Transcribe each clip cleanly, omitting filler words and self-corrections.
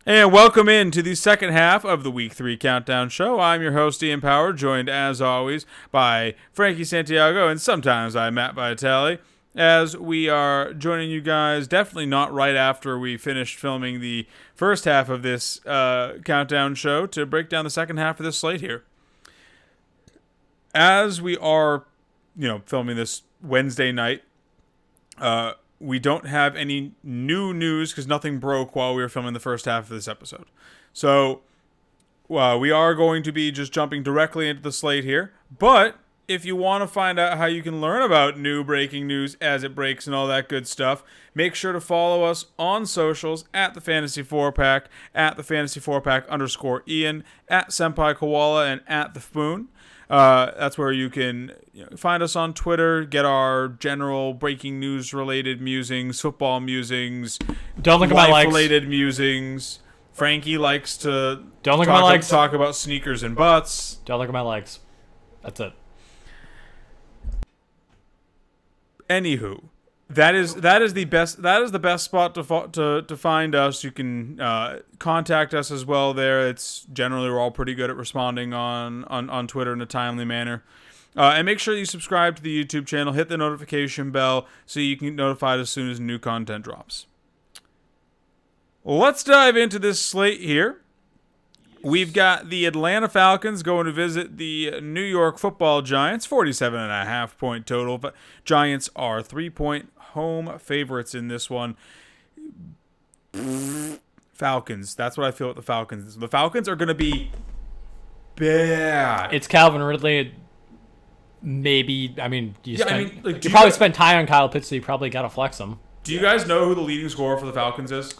And welcome in to the second half of the Week 3 Countdown Show. I'm your host, Ian Power, joined as always by Frankie Santiago, and sometimes I'm Matt Vitale, as we are joining you guys definitely not right after we finished filming the first half of this Countdown Show to break down the second half of this slate here. As we are, filming this Wednesday night, we don't have any new news because nothing broke while we were filming the first half of this episode. So we are going to be just jumping directly into the slate here. But if you want to find out how you can learn about new breaking news as it breaks and all that good stuff, make sure to follow us on socials at the Fantasy 4-Pack, at the Fantasy 4-Pack _Ian, at Senpai Koala, and at the Foon. That's where you can find us on Twitter, get our general breaking news related musings, football musings, don't look at my likes related musings. Frankie likes to talk about sneakers and butts. Don't look at my likes. That's it. Anywho, that is the best spot to find us. You can contact us as well there. It's generally we're all pretty good at responding on Twitter in a timely manner. And make sure you subscribe to the YouTube channel, hit the notification bell so you can get notified as soon as new content drops. Let's dive into this slate here. We've got the Atlanta Falcons going to visit the New York Football Giants, 47.5 point total. But Giants are 3-point home favorites in this one. Falcons. That's what I feel with the Falcons. The Falcons are going to be bad. It's Calvin Ridley. Maybe, you probably spent time on Kyle Pitts, so you probably got to flex him. Do you guys know who the leading scorer for the Falcons is?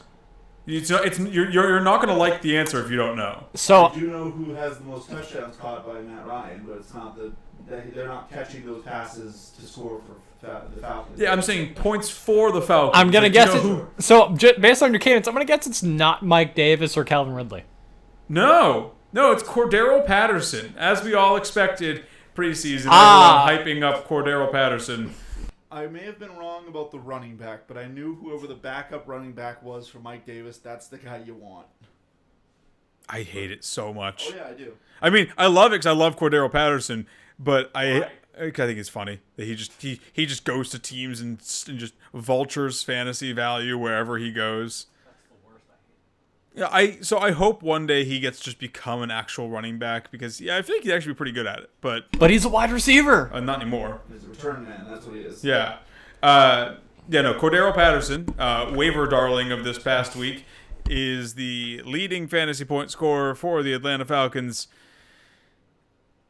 You're not going to like the answer if you don't know. So I do know who has the most touchdowns caught by Matt Ryan, but it's not they're not catching those passes to score for the Falcons. Yeah, I'm saying points for the Falcons. I'm going to guess it. So based on your cadence, I'm going to guess it's not Mike Davis or Calvin Ridley. No, it's Cordero Patterson, as we all expected preseason. Everyone hyping up Cordero Patterson. I may have been wrong about the running back, but I knew whoever the backup running back was for Mike Davis, that's the guy you want. I hate it so much. Oh, yeah, I do. I love it because I love Cordero Patterson, but I think it's funny that he just goes to teams and just vultures fantasy value wherever he goes. That's the worst. I hate. Yeah, I hope one day he gets to just become an actual running back because I think he'd actually be pretty good at it. But he's a wide receiver. Not anymore. He's a return man. That's what he is. Yeah. Cordero Patterson, waiver darling of this past week, is the leading fantasy point scorer for the Atlanta Falcons.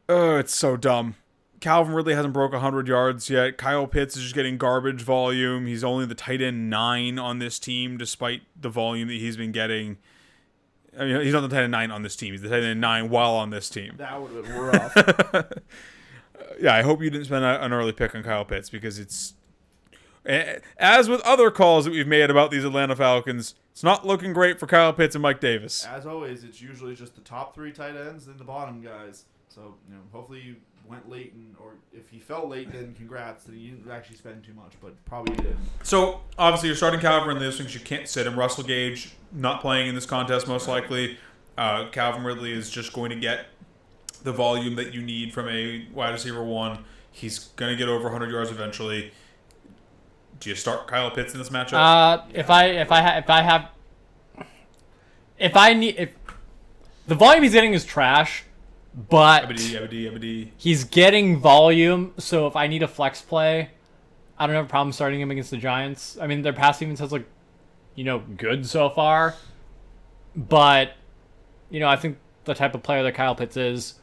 Oh, it's so dumb. Calvin Ridley hasn't broke 100 yards yet. Kyle Pitts is just getting garbage volume. He's only the tight end 9 on this team, despite the volume that he's been getting. He's not the tight end 9 on this team. He's the tight end 9 while on this team. That would have been rough. Yeah, I hope you didn't spend an early pick on Kyle Pitts because it's, as with other calls that we've made about these Atlanta Falcons, it's not looking great for Kyle Pitts and Mike Davis. As always, it's usually just the top 3 tight ends and the bottom guys. So, hopefully you went late, or if he fell late, then congrats that you didn't actually spend too much, but probably you did. So, obviously, you're starting Calvin Ridley because you can't sit him. Russell Gage not playing in this contest most likely. Calvin Ridley is just going to get the volume that you need from a wide receiver 1. He's going to get over 100 yards eventually. Do you start Kyle Pitts in this matchup? If the volume he's getting is trash, but he's getting volume. So if I need a flex play, I don't have a problem starting him against the Giants. Their pass defense has good so far, but I think the type of player that Kyle Pitts is,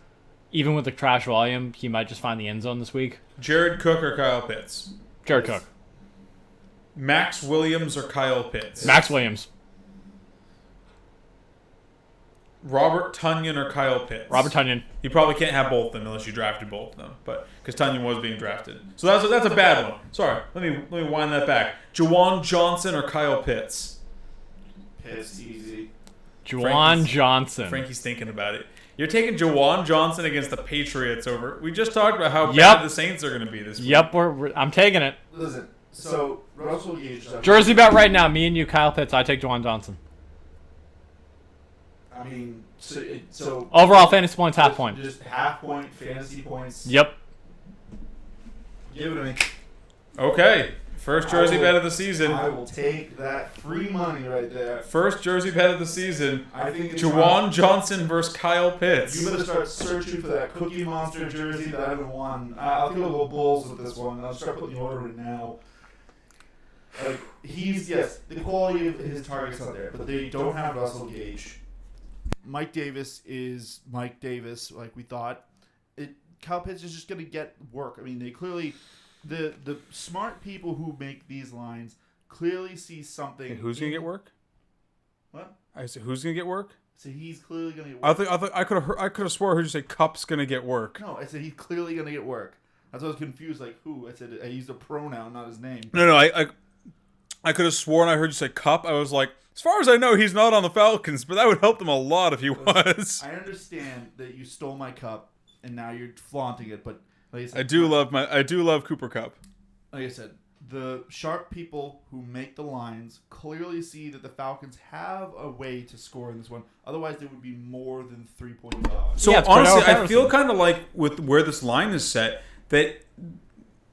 even with the trash volume, he might just find the end zone this week. Jared Cook or Kyle Pitts? Jared Cook. Max Williams or Kyle Pitts? Max Williams. Robert Tonyan or Kyle Pitts? Robert Tonyan. You probably can't have both of them unless you drafted both of them, but because Tonyan was being drafted, so that's a bad one. Sorry, let me wind that back. Juwan Johnson or Kyle Pitts? Pitts, easy. Juwan Johnson. Frankie's thinking about it. You're taking Juwan Johnson against the Patriots over. We just talked about how bad the Saints are going to be this week. Yep, I'm taking it. Listen, so Russell Gage. Jersey bet right now. Me and you, Kyle Pitts. I take Juwan Johnson. I mean, so overall fantasy points, half point. Just half point fantasy points. Yep. Give it to me. Okay. First jersey bet of the season. I will take that free money right there. First jersey bet of the season. I think Juwan Johnson versus Kyle Pitts. You better start searching for that Cookie Monster jersey that I haven't won. I'll go Bulls with this one. I'll start putting the order in now. Like the quality of his targets out there, but they don't have Russell Gage. Mike Davis is Mike Davis, like we thought. Kyle Pitts is just going to get work. I mean, they clearly, the smart people who make these lines clearly see something. Hey, who's going to get work? What? I said, who's going to get work? So he's clearly going to get work. I could have swore I heard you say Cup's going to get work. No, I said he's clearly going to get work. That's why I was confused. Like who? I said I used a pronoun, not his name. No, I could have sworn I heard you say Cup. I was like, as far as I know, he's not on the Falcons, but that would help them a lot if he was. I understand that you stole my cup and now you're flaunting it, but like I said, I do love Cooper Cup. Like I said, the sharp people who make the lines clearly see that the Falcons have a way to score in this one. Otherwise, they would be more than 3-point dogs. So honestly, I feel kind of like with where this line is set that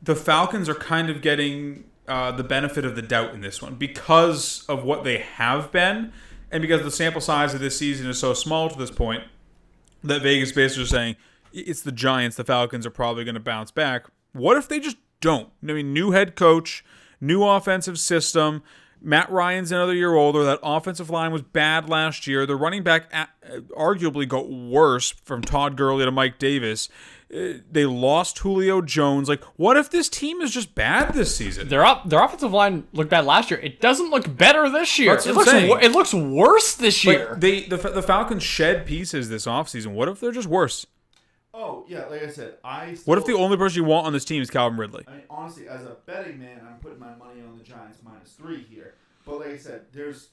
the Falcons are kind of getting the benefit of the doubt in this one because of what they have been and because the sample size of this season is so small to this point that Vegas basically is saying it's the Giants, the Falcons are probably going to bounce back. What if they just don't? I mean, new head coach, new offensive system. Matt Ryan's another year older. That offensive line was bad last year. The running back arguably got worse from Todd Gurley to Mike Davis. They lost Julio Jones. Like, what if this team is just bad this season? Their offensive line looked bad last year. It doesn't look better this year. That's what I'm saying. It looks worse this year. The Falcons shed pieces this offseason. What if they're just worse? Oh, yeah, like I said, what if the only person you want on this team is Calvin Ridley? I mean, honestly, as a betting man, I'm putting my money on the Giants -3 here. But like I said, there's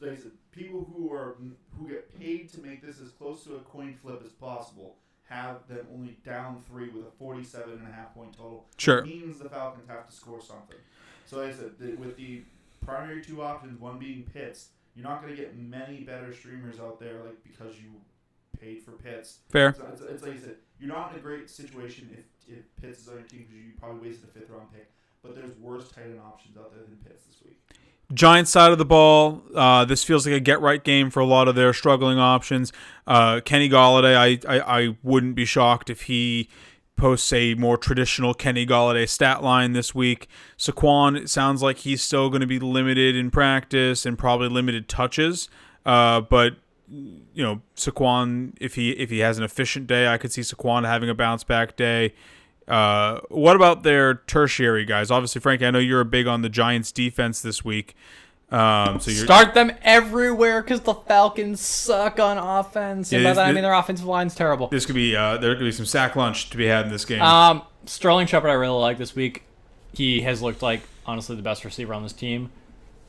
people who get paid to make this as close to a coin flip as possible have them only down 3 with a 47.5 point total. Sure. It means the Falcons have to score something. So like I said, with the primary two options, one being Pitts, you're not going to get many better streamers out there like because you paid for Pitts. Fair. So it's like I said, you're not in a great situation if Pitts is on your team because you probably wasted a 5th round pick. But there's worse tight end options out there than Pitts this week. Giants side of the ball, this feels like a get-right game for a lot of their struggling options. Kenny Golladay, I wouldn't be shocked if he posts a more traditional Kenny Golladay stat line this week. Saquon, it sounds like he's still going to be limited in practice and probably limited touches. But, you know, Saquon, if he has an efficient day, I could see Saquon having a bounce-back day. What about their tertiary guys? Obviously, Frankie, I know you're big on the Giants' defense this week. Start them everywhere because the Falcons suck on offense. And by that, I mean their offensive line's terrible. This could be there could be some sack lunch to be had in this game. Sterling Shepard, I really like this week. He has looked like honestly the best receiver on this team.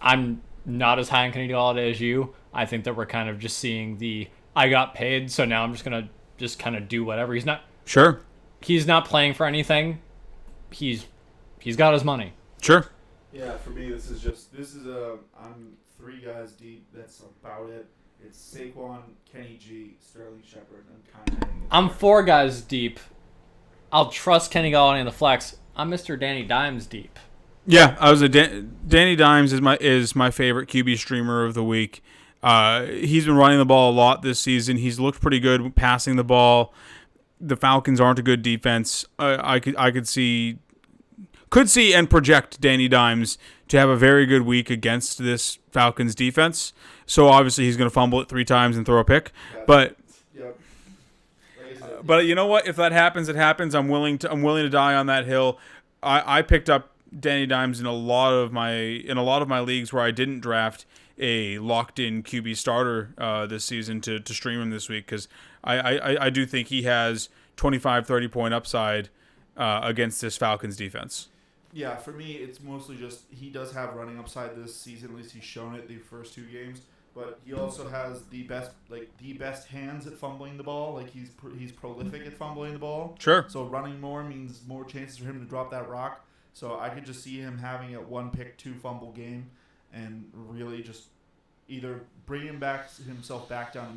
I'm not as high on Kenny Golladay as you. I think that we're kind of just seeing I got paid, so now I'm just gonna kind of do whatever. He's not sure. He's not playing for anything. He's got his money. Sure. Yeah, for me, I'm 3 guys deep. That's about it. It's Saquon, Kenny G, Sterling Shepard, and I'm 4 guys deep. I'll trust Kenny Golladay in the flex. I'm Mr. Danny Dimes deep. Yeah, Danny Dimes is my favorite QB streamer of the week. He's been running the ball a lot this season. He's looked pretty good passing the ball. The Falcons aren't a good defense. I could see and project Danny Dimes to have a very good week against this Falcons defense. So obviously he's going to fumble it 3 times and throw a pick. But but you know what? If that happens, it happens. I'm willing to die on that hill. I picked up Danny Dimes in a lot of my leagues where I didn't draft a locked-in QB starter this season to stream him this week because I do think he has 25, 30-point upside against this Falcons defense. Yeah, for me, it's mostly just he does have running upside this season. At least he's shown it the first 2 games. But he also has the best hands at fumbling the ball. Like he's prolific at fumbling the ball. Sure. So running more means more chances for him to drop that rock. So I could just see him having a 1 pick 2 fumble game, and really just either bring himself back down to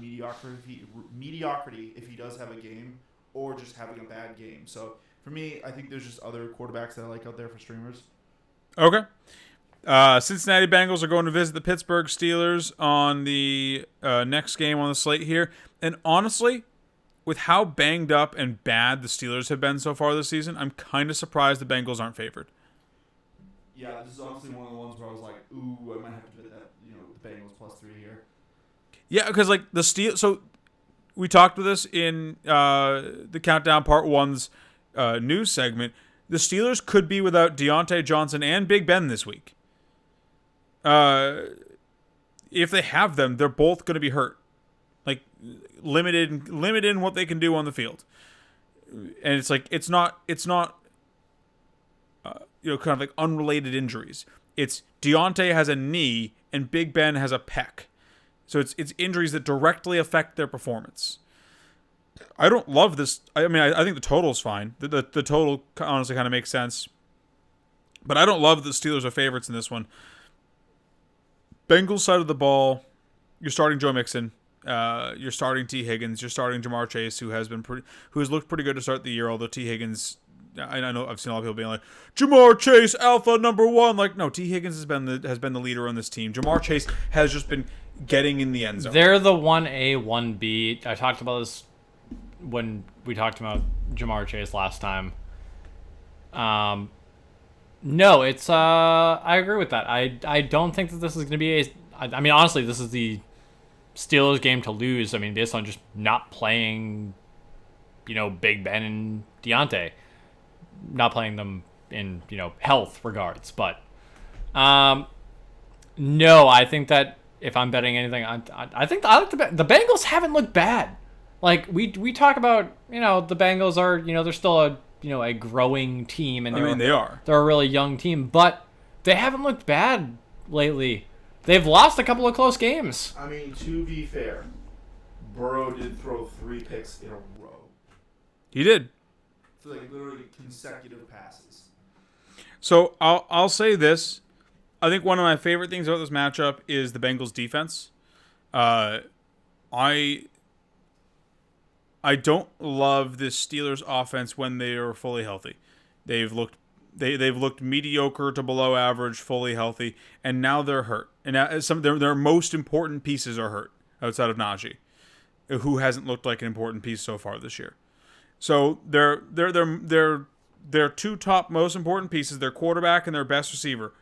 mediocrity if he does have a game, or just having a bad game. So for me, I think there's just other quarterbacks that I like out there for streamers. Okay. Cincinnati Bengals are going to visit the Pittsburgh Steelers on the next game on the slate here. And honestly, with how banged up and bad the Steelers have been so far this season, I'm kind of surprised the Bengals aren't favored. Yeah, this is honestly one of the ones where I was like, ooh, I might have to bet that, the Bengals +3 here. Yeah, because like the Steel. So we talked about this in the Countdown Part 1's news segment. The Steelers could be without Deontay Johnson and Big Ben this week. If they have them, they're both going to be hurt. Like limited in what they can do on the field. And it's like it's not kind of like unrelated injuries. It's Deontay has a knee and Big Ben has a pec. So it's injuries that directly affect their performance. I don't love this. I mean, I think the total's fine. The total honestly kind of makes sense. But I don't love the Steelers are favorites in this one. Bengals side of the ball, you're starting Joe Mixon. You're starting T. Higgins. You're starting Jamar Chase, who has looked pretty good to start the year. Although T. Higgins, I know I've seen a lot of people being like, Jamar Chase, alpha number one. Like, no, T. Higgins has been the leader on this team. Jamar Chase has just been getting in the end zone. They're the 1A, 1B. I talked about this when we talked about Jamar Chase last time. No, it's I agree with that. I don't think that this is going to be I mean, honestly, this is the Steelers game to lose. I mean, based on just not playing, Big Ben and Deontay, not playing them in health regards. But no, I think that if I'm betting anything, I think I like the Bengals haven't looked bad. Like we talk about, the Bengals are they're still a growing team, and they are. They're a really young team, but they haven't looked bad lately. They've lost a couple of close games. I mean, to be fair, Burrow did throw 3 picks in a row. He did. So like literally consecutive passes. So I'll say this. I think one of my favorite things about this matchup is the Bengals defense. I don't love this Steelers offense when they are fully healthy. They've looked mediocre to below average, fully healthy, and now they're hurt. And now their most important pieces are hurt outside of Najee, who hasn't looked like an important piece so far this year. So their 2 top most important pieces, their quarterback and their best receiver,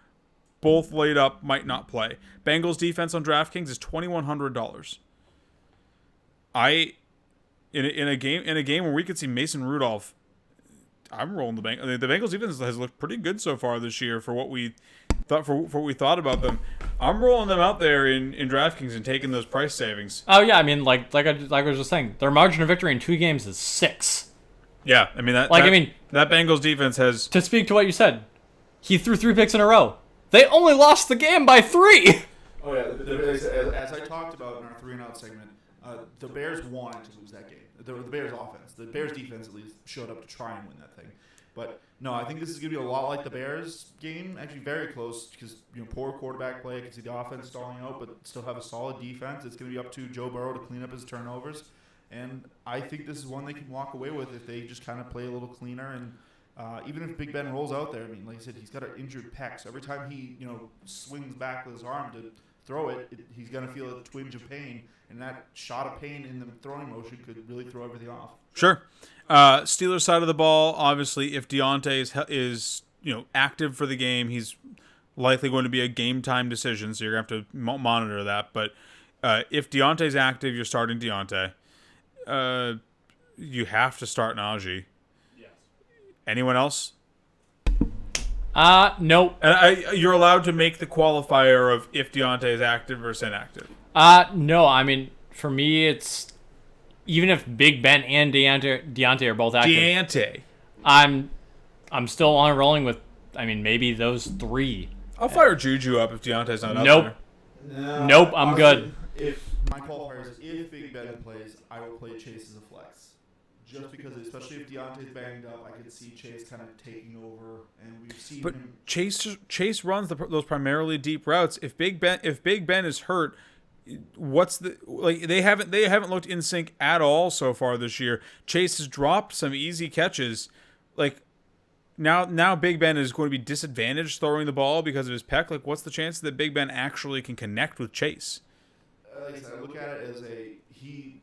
both laid up, might not play. Bengals defense on DraftKings is $2,100. In a game where we could see Mason Rudolph, I'm rolling the Bengals. The Bengals defense has looked pretty good so far this year for what we thought about them. I'm rolling them out there in DraftKings and taking those price savings. Oh yeah, I mean like I was just saying, their margin of victory in 2 games is 6. Yeah, I mean that Bengals defense has. To speak to what you said, he threw 3 picks in a row. They only lost the game by 3. Oh yeah, as I talked about in our 3-and-out segment, the Bears wanted to lose that game. The Bears offense, the Bears defense at least showed up to try and win that thing. But no, I think this is going to be a lot like the Bears game. Actually, very close because poor quarterback play. I can see the offense stalling out, but still have a solid defense. It's going to be up to Joe Burrow to clean up his turnovers, and I think this is one they can walk away with if they just kind of play a little cleaner. And even if Big Ben rolls out there, I mean, like I said, he's got an injured pec, so every time he swings back with his arm to throw it, he's going to feel a twinge of pain, and that shot of pain in the throwing motion could really throw everything off. Sure. Steelers side of the ball, obviously, if Deontay is active for the game, he's likely going to be a game time decision, so you're going to have to monitor that. But if Deontay's active, you're starting Deontay. You have to start Najee. Yes. Anyone else? Nope. You're allowed to make the qualifier of if Deontay is active versus inactive. No. I mean, for me, it's even if Big Ben and Deontay are both active. I'm still on rolling with. I mean, maybe those 3. I'll fire Juju up if Deontay's not nope. up there. No, nope. I'm good. If my qualifier is if Big Ben plays, I will play Chase as a flex. Just because, especially if Deontay's banged up, I could see Chase kind of taking over, and we've seen but him. Chase runs those primarily deep routes. If Big Ben is hurt, they haven't looked in sync at all so far this year. Chase has dropped some easy catches. Like now Big Ben is going to be disadvantaged throwing the ball because of his pec. Like, what's the chance that Big Ben actually can connect with Chase? Like I said, I look at it as he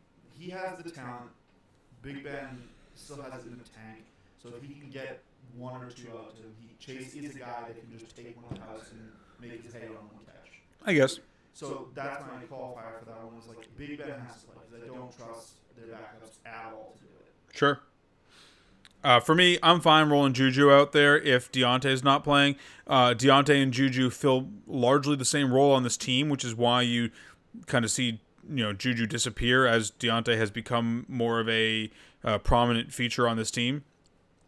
has the talent. Big Ben still has it in the tank. So if he can get one or two out to him, Chase is a guy that can just take one house and make his hay on one catch. I guess. So that's my qualifier for that one. Is like Big Ben has to play because I don't trust their backups at all to do it. Sure. For me, I'm fine rolling Juju out there if Deontay's not playing. Deontay and Juju fill largely the same role on this team, which is why you kind of see Juju disappear as Deontay has become more of a prominent feature on this team.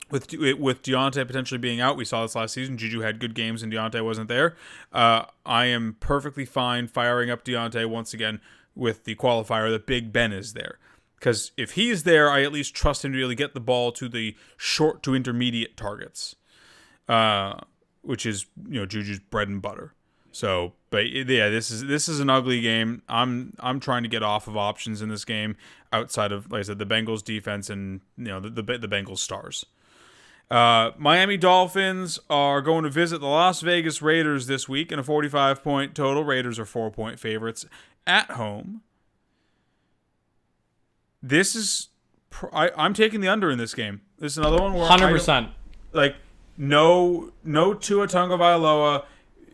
With Deontay potentially being out, we saw this last season. Juju had good games and Deontay wasn't there. I am perfectly fine firing up Deontay once again with the qualifier that Big Ben is there. Because if he's there, I at least trust him to really get the ball to the short to intermediate targets, which is Juju's bread and butter. So, but yeah, this is an ugly game. I'm trying to get off of options in this game outside of, like I said, the Bengals defense and the Bengals stars. Miami Dolphins are going to visit the Las Vegas Raiders this week in a 45-point total. Raiders are 4-point favorites at home. This is I'm taking the under in this game. This is another one where 100%. No Tua Tagovailoa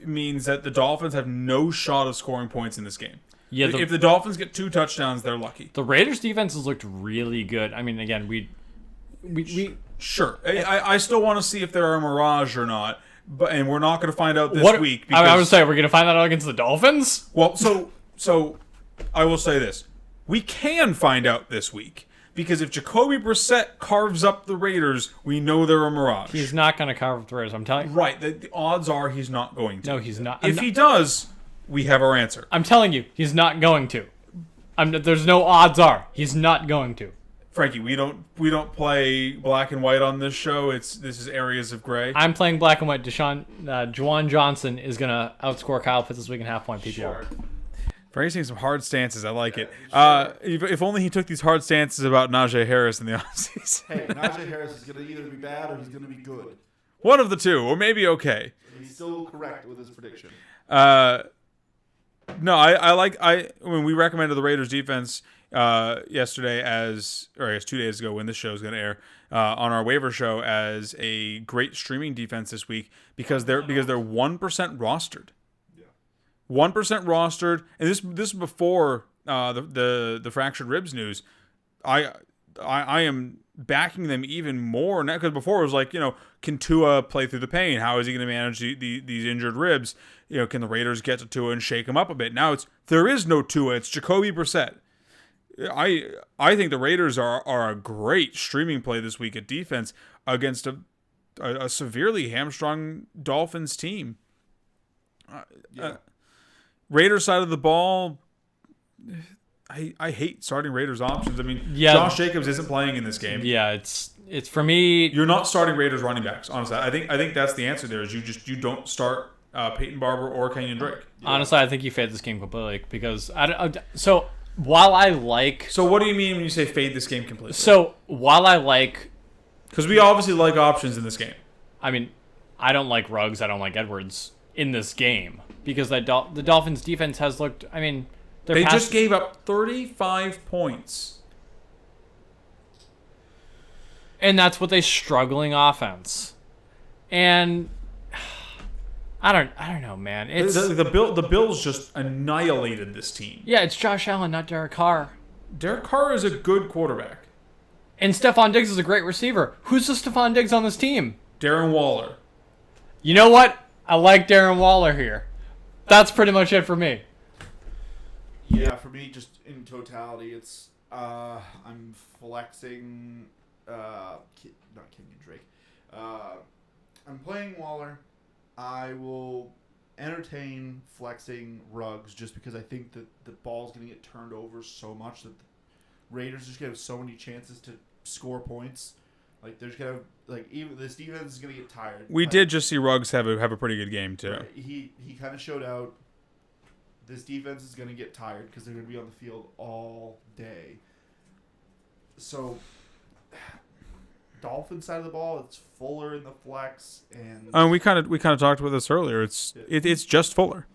means that the Dolphins have no shot of scoring points in this game. Yeah, if the Dolphins get 2 touchdowns, they're lucky. The Raiders' defense has looked really good. I mean, again, we sure. I still want to see if they're a mirage or not, and we're not going to find out this week. I would say we're going to find that out against the Dolphins. Well, so I will say this: we can find out this week because if Jacoby Brissett carves up the Raiders, we know they're a mirage. He's not going to carve up the Raiders. I'm telling you. Right. The odds are he's not going to. No, he's not. If he does, we have our answer. I'm telling you, he's not going to. There's no odds are he's not going to. Frankie, we don't play black and white on this show. This is areas of gray. I'm playing black and white. Juwan Johnson is gonna outscore Kyle Pitts this week in half-point PPR. Sure. Frankie's taking some hard stances. I like it. If only he took these hard stances about Najee Harris in the offseason. Hey, Najee Harris is gonna either be bad or he's gonna be good. One of the two, or maybe okay. He's still correct with his prediction. No, we recommended the Raiders defense yesterday I guess 2 days ago when this show is going to air on our waiver show as a great streaming defense this week because they're 1% rostered. Yeah. 1% rostered, and this is before the fractured ribs news. I am backing them even more now because before it was like, can Tua play through the pain? How is he going to manage these injured ribs? Can the Raiders get to Tua and shake him up a bit? Now there is no Tua. It's Jacoby Brissett. I think the Raiders are a great streaming play this week at defense against a severely hamstrung Dolphins team. Raiders side of the ball, I hate starting Raiders options. I mean, Josh Jacobs isn't playing in this game. Yeah, it's for me. You're not starting Raiders running backs. Honestly, I think that's the answer. There is you don't start Peyton Barber or Kenyon Drake. Honestly, I think you fade this game completely because while I like... So what do you mean when you say fade this game completely? So while I like... Because we obviously like options in this game. I mean, I don't like Ruggs. I don't like Edwards in this game. Because the Dolphins' defense has looked... I mean... They just gave up 35 points. And that's with a struggling offense. And... I don't know, man. It's the Bills just annihilated this team. Yeah, it's Josh Allen, not Derek Carr. Derek Carr is a good quarterback. And Stephon Diggs is a great receiver. Who's the Stephon Diggs on this team? Darren Waller. You know what? I like Darren Waller here. That's pretty much it for me. Yeah, for me, just in totality, it's I'm flexing not Kenyon Drake. I'm playing Waller. I will entertain flexing Ruggs just because I think that the ball's going to get turned over so much that the Raiders just going to have so many chances to score points. Like there's going to even this defense is going to get tired. We did just see Ruggs have a pretty good game too. Right. He kind of showed out this defense is going to get tired because they're going to be on the field all day. So, Dolphins side of the ball, it's Fuller in the flex, and we kind of talked about this earlier. It's just Fuller.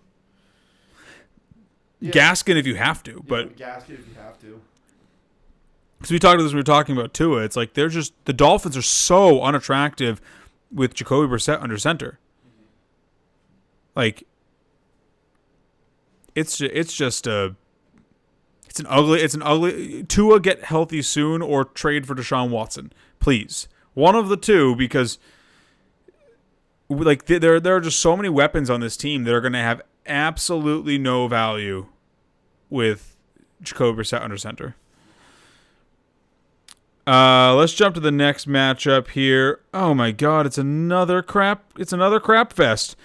Yeah. Gaskin if you have to, but Gaskin if you have to. Because we talked about this when we were talking about Tua. It's like the Dolphins are so unattractive with Jacoby Brissett under center. Like it's an ugly Tua, get healthy soon or trade for Deshaun Watson, please. One of the two, because like there are just so many weapons on this team that are going to have absolutely no value with Jacoby Brissett under center. Let's jump to the next matchup here. Oh my God, it's another crap fest.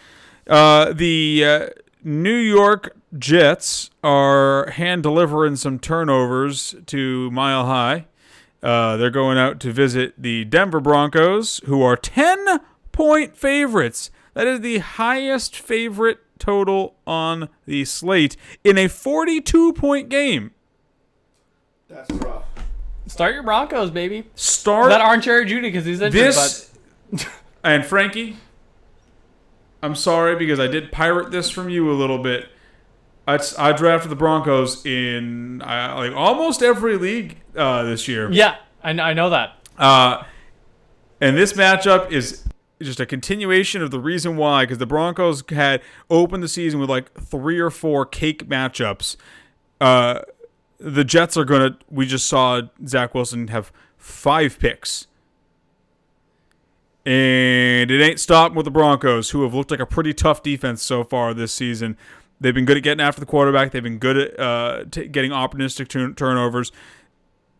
The New York Jets are hand delivering some turnovers to Mile High. They're going out to visit the Denver Broncos, who are 10-point favorites. That is the highest favorite total on the slate in a 42-point game. That's rough. Start your Broncos, baby. Start that aren't Jerry Jeudy because he's injured. And Frankie, I'm sorry because I did pirate this from you a little bit. I drafted the Broncos in like almost every league this year. Yeah, I know that. And this matchup is just a continuation of the reason why, because the Broncos had opened the season with like 3 or 4 cake matchups. The Jets are going to... We just saw Zach Wilson have 5 picks. And it ain't stopping with the Broncos, who have looked like a pretty tough defense so far this season. They've been good at getting after the quarterback. They've been good at getting opportunistic turnovers.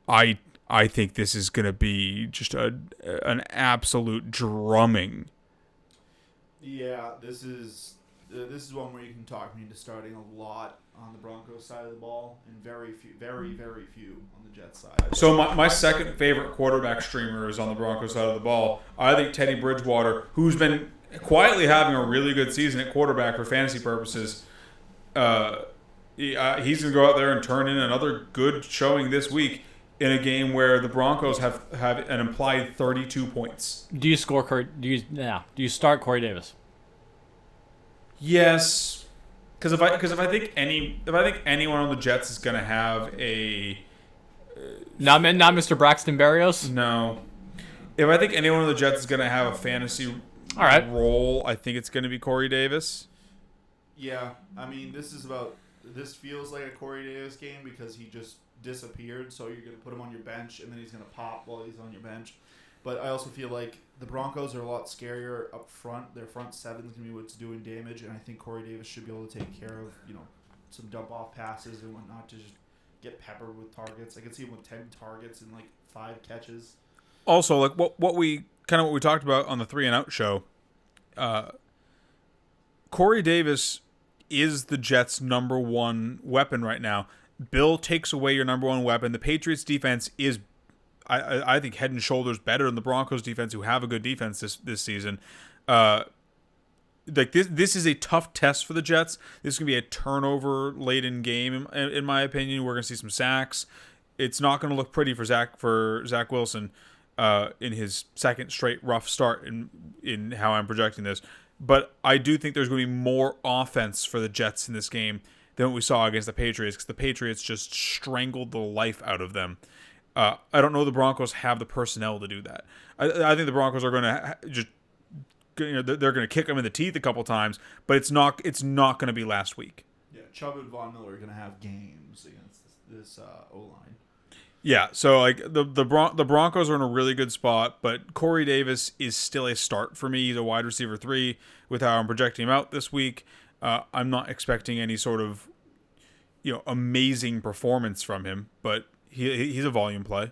I think this is going to be just an absolute drumming. Yeah, this is one where you can talk me into starting a lot on the Broncos side of the ball and very few on the Jets side. So my second favorite quarterback streamer is on the Broncos side of the ball. I think Teddy Bridgewater, who's been quietly having a really good season at quarterback for fantasy purposes, he's going to go out there and turn in another good showing this week in a game where the Broncos have an implied 32 points. Do you start Corey Davis? Yes, because if I think anyone on the Jets is going to have a not Mr. Braxton Berrios. No, if I think anyone on the Jets is going to have a fantasy role, I think it's going to be Corey Davis. Yeah, I mean this feels like a Corey Davis game because he just disappeared. So you're going to put him on your bench and then he's going to pop while he's on your bench. But I also feel like the Broncos are a lot scarier up front. Their front seven is going to be what's doing damage, and I think Corey Davis should be able to take care of, some dump-off passes and whatnot to just get peppered with targets. I can see him with 10 targets and, 5 catches. Also, like what we talked about on the 3 and Out show, Corey Davis is the Jets' number one weapon right now. Bill takes away your number one weapon. The Patriots' defense is I think head and shoulders better than the Broncos defense, who have a good defense this season. This is a tough test for the Jets. This is going to be a turnover-laden game, in my opinion. We're going to see some sacks. It's not going to look pretty for Zach Wilson in his second straight rough start in how I'm projecting this. But I do think there's going to be more offense for the Jets in this game than what we saw against the Patriots, because the Patriots just strangled the life out of them. I don't know the Broncos have the personnel to do that. I think the Broncos are going to they're going to kick them in the teeth a couple times, but it's not going to be last week. Yeah, Chubb and Von Miller are going to have games against this O-line. Yeah, so the Broncos are in a really good spot, but Corey Davis is still a start for me. He's a wide receiver 3 with how I'm projecting him out this week. I'm not expecting any sort of amazing performance from him, but he's a volume play.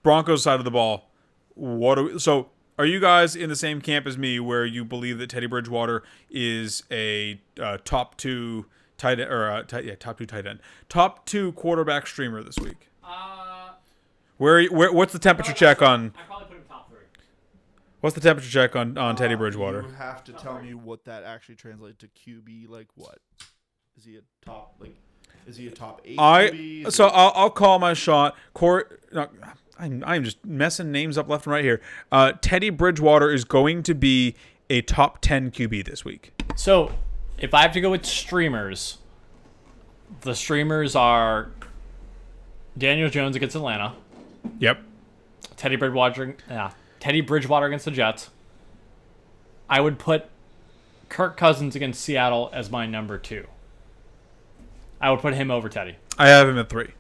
Broncos side of the ball. Are you guys in the same camp as me, where you believe that Teddy Bridgewater is a top 2 tight end, or top 2 quarterback streamer this week? What's the temperature check on? I probably put him top 3. What's the temperature check on Teddy Bridgewater? You have to tell me what that actually translates to QB. Like what? Is he a top Is he a top 8 QB? I'll call my shot. I'm just messing names up left and right here. Teddy Bridgewater is going to be a top 10 QB this week. So, if I have to go with streamers, the streamers are Daniel Jones against Atlanta. Yep. Teddy Bridgewater against the Jets. I would put Kirk Cousins against Seattle as my number 2. I would put him over Teddy. I have him at 3.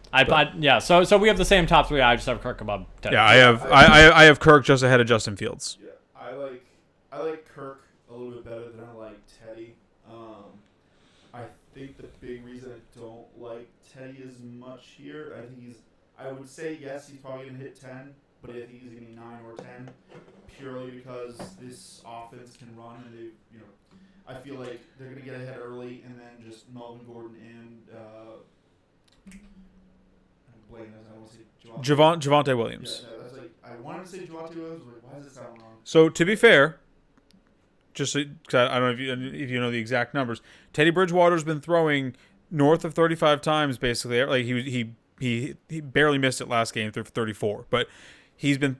So we have the same top 3. I just have Kirk above Teddy. Yeah, I have Kirk just ahead of Justin Fields. Yeah, I like Kirk a little bit better than I like Teddy. I think the big reason I don't like Teddy as much here, I would say yes, he's probably gonna hit 10, but I think he's gonna be 9 or 10, purely because this offense can run and they, I feel like they're gonna get ahead early and then just Melvin Gordon and Javonte Williams. Yeah, that's I wanted to say Javonte Williams, but why does it sound wrong? So to be fair, just because I don't know if you know the exact numbers, Teddy Bridgewater's been throwing north of 35 times basically. Like he barely missed it last game through 34, but he's been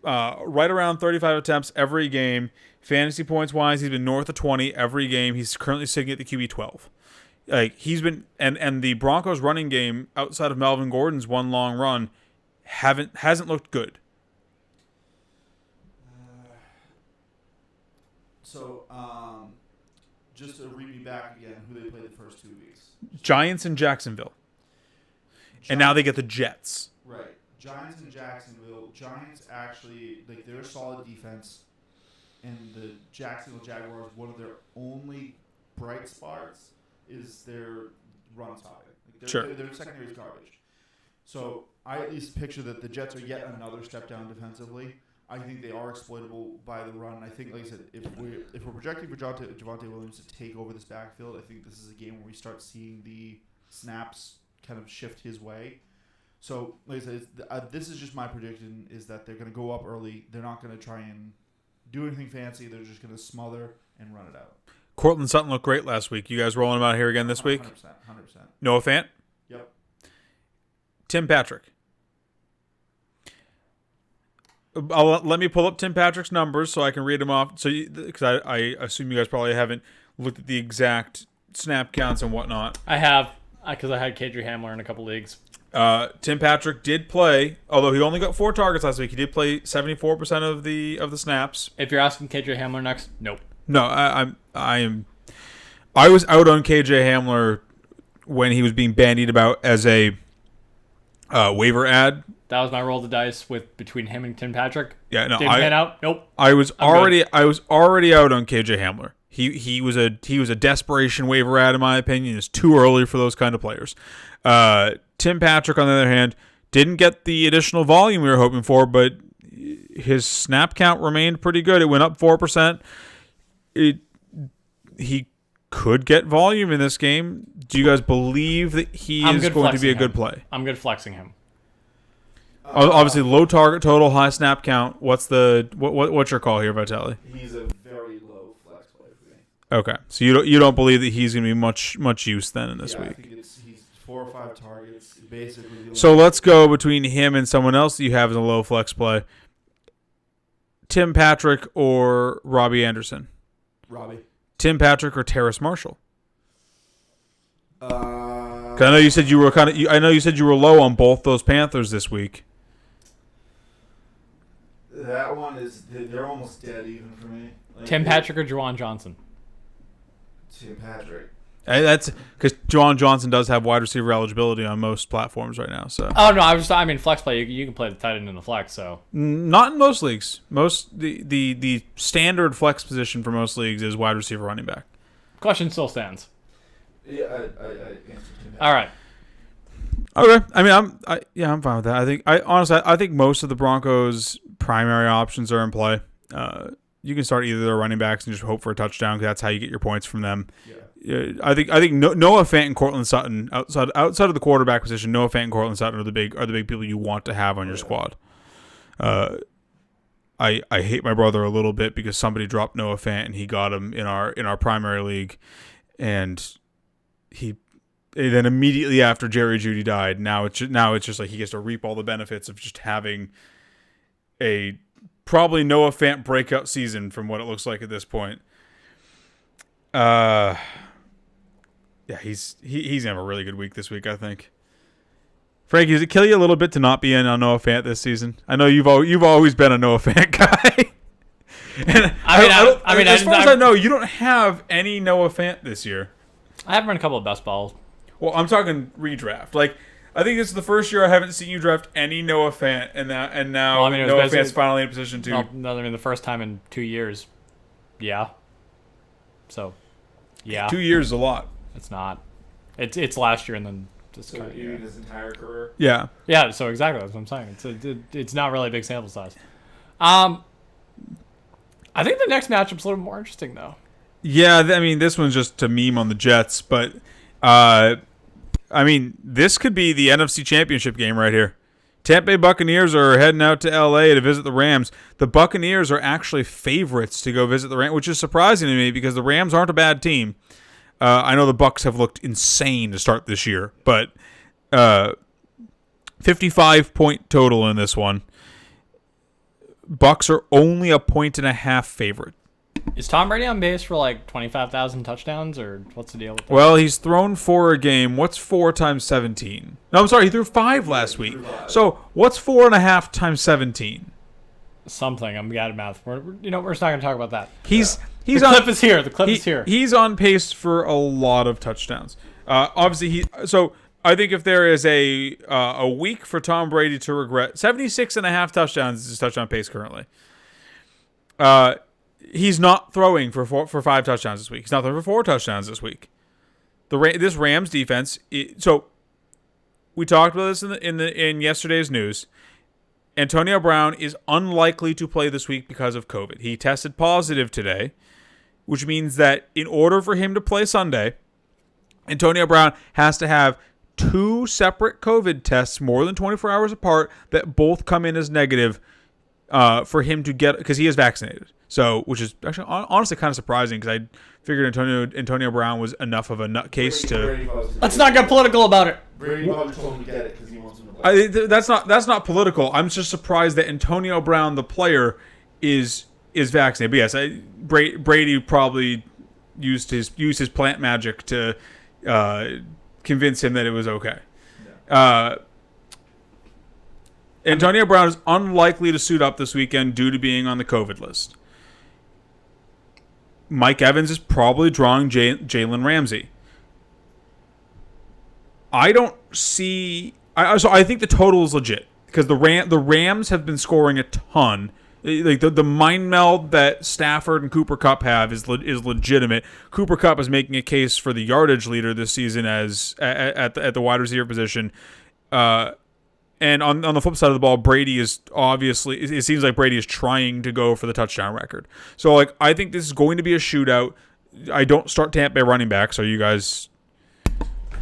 right around 35 attempts every game. Fantasy points wise, he's been north of 20 every game. He's currently sitting at the QB 12. Like he's been and the Broncos running game outside of Melvin Gordon's one long run hasn't looked good. Just to read me back again, who they played the first 2 weeks. Giants and Jacksonville. And now they get the Jets. Right. Giants and Jacksonville. Giants actually, they're a solid defense. And the Jacksonville Jaguars, one of their only bright spots is their run stopping. Their secondary is garbage. So I at least picture that the Jets are yet another step down defensively. I think they are exploitable by the run. I think, like I said, if we're projecting for Javonte Williams to take over this backfield, I think this is a game where we start seeing the snaps kind of shift his way. So, like I said, this is just my prediction, is that they're going to go up early. They're not going to try and do anything fancy. They're just going to smother and run it out. Courtland Sutton looked great last week. You guys rolling him out here again this week? 100%. Noah Fant? Yep. Tim Patrick. Let me pull up Tim Patrick's numbers so I can read them off. So, because I assume you guys probably haven't looked at the exact snap counts and whatnot. I have, because I had KJ Hamler in a couple leagues. Tim Patrick did play, although he only got 4 targets last week. He did play 74% of the snaps. If you're asking KJ Hamler next, nope. No, I was out on KJ Hamler when he was being bandied about as a waiver ad. That was my roll of the dice between him and Tim Patrick. Yeah, no, didn't pan out. Nope. I was already out on KJ Hamler. He was a desperation waiver ad in my opinion. It's too early for those kind of players. Tim Patrick, on the other hand, didn't get the additional volume we were hoping for, but his snap count remained pretty good. It went up 4%. He could get volume in this game. Do you guys believe that he is going to be a good play? I'm good flexing him. Obviously, low target total, high snap count. What's your call here, Vitelli? He's a very low flex play for me. Okay, so you don't believe that he's going to be much use then in this week? I think he's 4 or 5 targets basically. So let's go between him and someone else that you have as a low flex play. Tim Patrick or Robbie Anderson? Robbie. Tim Patrick or Terrace Marshall? I know you said you were low on both those Panthers this week. That one they're almost dead even for me. Tim Patrick or Juwan Johnson? Tim Patrick. That's because Juwan Johnson does have wide receiver eligibility on most platforms right now. So. Oh no, I mean flex play. You can play the tight end in the flex. So. Not in most leagues. The standard flex position for most leagues is wide receiver running back. Question still stands. Yeah, I answered Tim Patrick. All right. Okay. I mean, I'm fine with that. I think most of the Broncos' primary options are in play. You can start either of their running backs and just hope for a touchdown because that's how you get your points from them. Yeah. I think Noah Fant and Courtland Sutton outside of the quarterback position, Noah Fant and Courtland Sutton are the big people you want to have on your squad. I hate my brother a little bit because somebody dropped Noah Fant and he got him in our primary league, and then immediately after Jerry Jeudy died, now it's just like he gets to reap all the benefits of just having a probably Noah Fant breakout season from what it looks like at this point. Yeah, he's gonna have a really good week this week, I think. Frankie, does it kill you a little bit to not be in on Noah Fant this season? I know you've always been a Noah Fant guy. And as far as I know, you don't have any Noah Fant this year. I have run a couple of best balls. Well, I'm talking redraft. Like, I think this is the first year I haven't seen you draft any Noah Fant, and now Noah Fant's finally in a position to. The first time in 2 years. Yeah. So, yeah. 2 years is a lot. It's not. It's last year and then this current year. His entire career. Yeah. Yeah. So exactly that's what I'm saying. It's not really a big sample size. I think the next matchup's a little more interesting though. Yeah, I mean this one's just to meme on the Jets, but this could be the NFC Championship game right here. Tampa Bay Buccaneers are heading out to L.A. to visit the Rams. The Buccaneers are actually favorites to go visit the Rams, which is surprising to me because the Rams aren't a bad team. I know the Bucs have looked insane to start this year, but 55-point total in this one. Bucs are only 1.5 favorite. Is Tom Brady on base for like 25,000 touchdowns, or what's the deal with that? Well, he's thrown 4 a game. What's 4 times 17? No, I'm sorry, he threw 5 last week. So what's 4.5 times 17? Something. I'm bad at math. We're just not going to talk about that. The clip is here. The clip is here. He's on pace for a lot of touchdowns. Obviously, so I think if there is a week for Tom Brady to regret, 76.5 touchdowns is his touchdown pace currently. He's not throwing for 5 touchdowns this week. He's not throwing for 4 touchdowns this week. This Rams defense. So we talked about this in yesterday's news. Antonio Brown is unlikely to play this week because of COVID. He tested positive today, which means that in order for him to play Sunday, Antonio Brown has to have 2 separate COVID tests more than 24 hours apart that both come in as negative for him to get, because he is vaccinated. So, which is actually honestly kind of surprising because I figured Antonio Brown was enough of a nutcase to. Let's not get political about it. Brady probably told him to get it because he wants him to play. That's not political. I'm just surprised that Antonio Brown, the player, is vaccinated. But yes, Brady probably used his plant magic to convince him that it was okay. Yeah. Antonio Brown is unlikely to suit up this weekend due to being on the COVID list. Mike Evans is probably drawing Jalen Ramsey. I don't see. So I think the total is legit because the Rams have been scoring a ton. Like the mind meld that Stafford and Cooper Kupp have is legitimate. Cooper Kupp is making a case for the yardage leader this season as at the wide receiver position. And on the flip side of the ball, Brady is obviously, it seems like Brady is trying to go for the touchdown record. So, like, I think this is going to be a shootout. I don't start Tampa Bay running backs. Are you guys?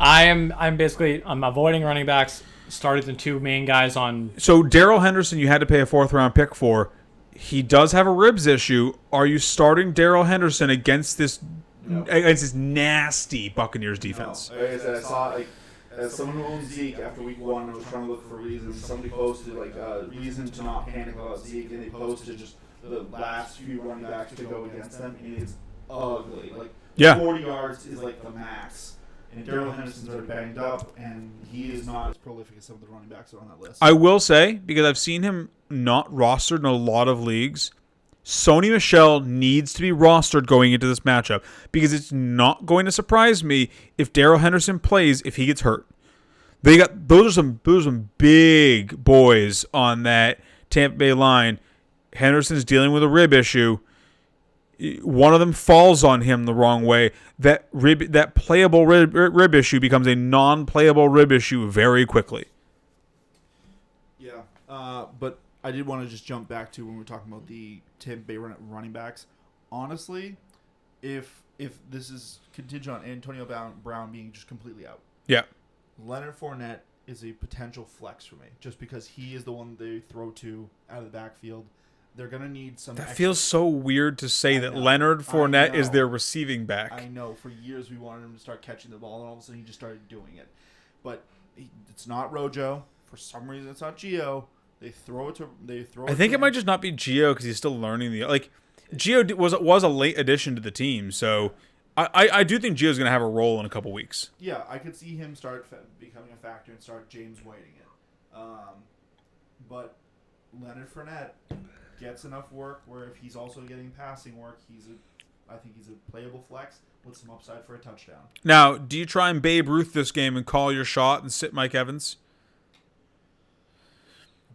I'm avoiding running backs. Started the 2 main guys on. So, Darrell Henderson, you had to pay a 4th-round pick for. He does have a ribs issue. Are you starting Darrell Henderson against this nasty Buccaneers defense? No. Like I saw, as someone who owns Zeke after week 1, I was trying to look for reasons. Somebody posted reason to not panic about Zeke, and they posted just the last few running backs to go against them, and it's ugly. 40 yards is like the max. And Darrell Henderson's already banged up, and he is not as prolific as some of the running backs that are on that list. I will say, because I've seen him not rostered in a lot of leagues, Sony Michel needs to be rostered going into this matchup because it's not going to surprise me if Darrell Henderson plays if he gets hurt. Those are some big boys on that Tampa Bay line. Henderson's dealing with a rib issue. One of them falls on him the wrong way. That playable rib issue becomes a non-playable rib issue very quickly. Yeah, but I did want to just jump back to when we were talking about the Tampa Bay running backs. Honestly, if this is contingent on Antonio Brown being just completely out, yeah, Leonard Fournette is a potential flex for me, just because he is the one they throw to out of the backfield. they're going to need some. That feels so weird to say that Leonard Fournette is their receiving back. I know. For years we wanted him to start catching the ball, and all of a sudden he just started doing it. But it's not Rojo. For some reason, it's not Gio. They throw it to. I think it might just not be Gio because he's still learning Gio was a late addition to the team, so I do think Gio's going to have a role in a couple weeks. Yeah, I could see him start becoming a factor and start James Whiting it. But Leonard Fournette gets enough work where if he's also getting passing work, I think he's a playable flex with some upside for a touchdown. Now, do you try and Babe Ruth this game and call your shot and sit Mike Evans?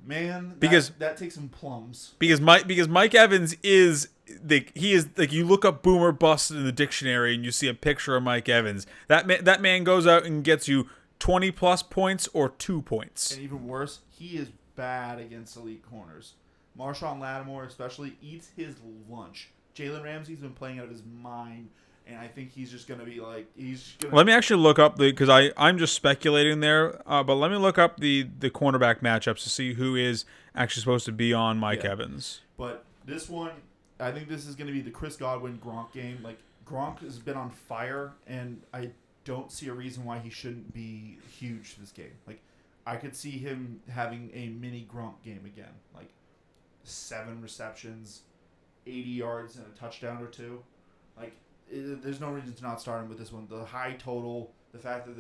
Man, that takes some plums. Because Mike Evans is you look up boomer bust in the dictionary and you see a picture of Mike Evans. That man goes out and gets you 20 plus points or 2 points. And even worse, he is bad against elite corners. Marshawn Lattimore especially eats his lunch. Jalen Ramsey's been playing out of his mind, and I think he's just going to be like Let me actually look up because I'm just speculating there, but let me look up the cornerback matchups to see who is actually supposed to be on Mike Evans. But this one, I think this is going to be the Chris Godwin Gronk game. Like Gronk has been on fire, and I don't see a reason why he shouldn't be huge this game. Like I could see him having a mini Gronk game again, like 7 receptions, 80 yards, and a touchdown or 2. Like there's no reason to not start him with this one. The high total, the fact that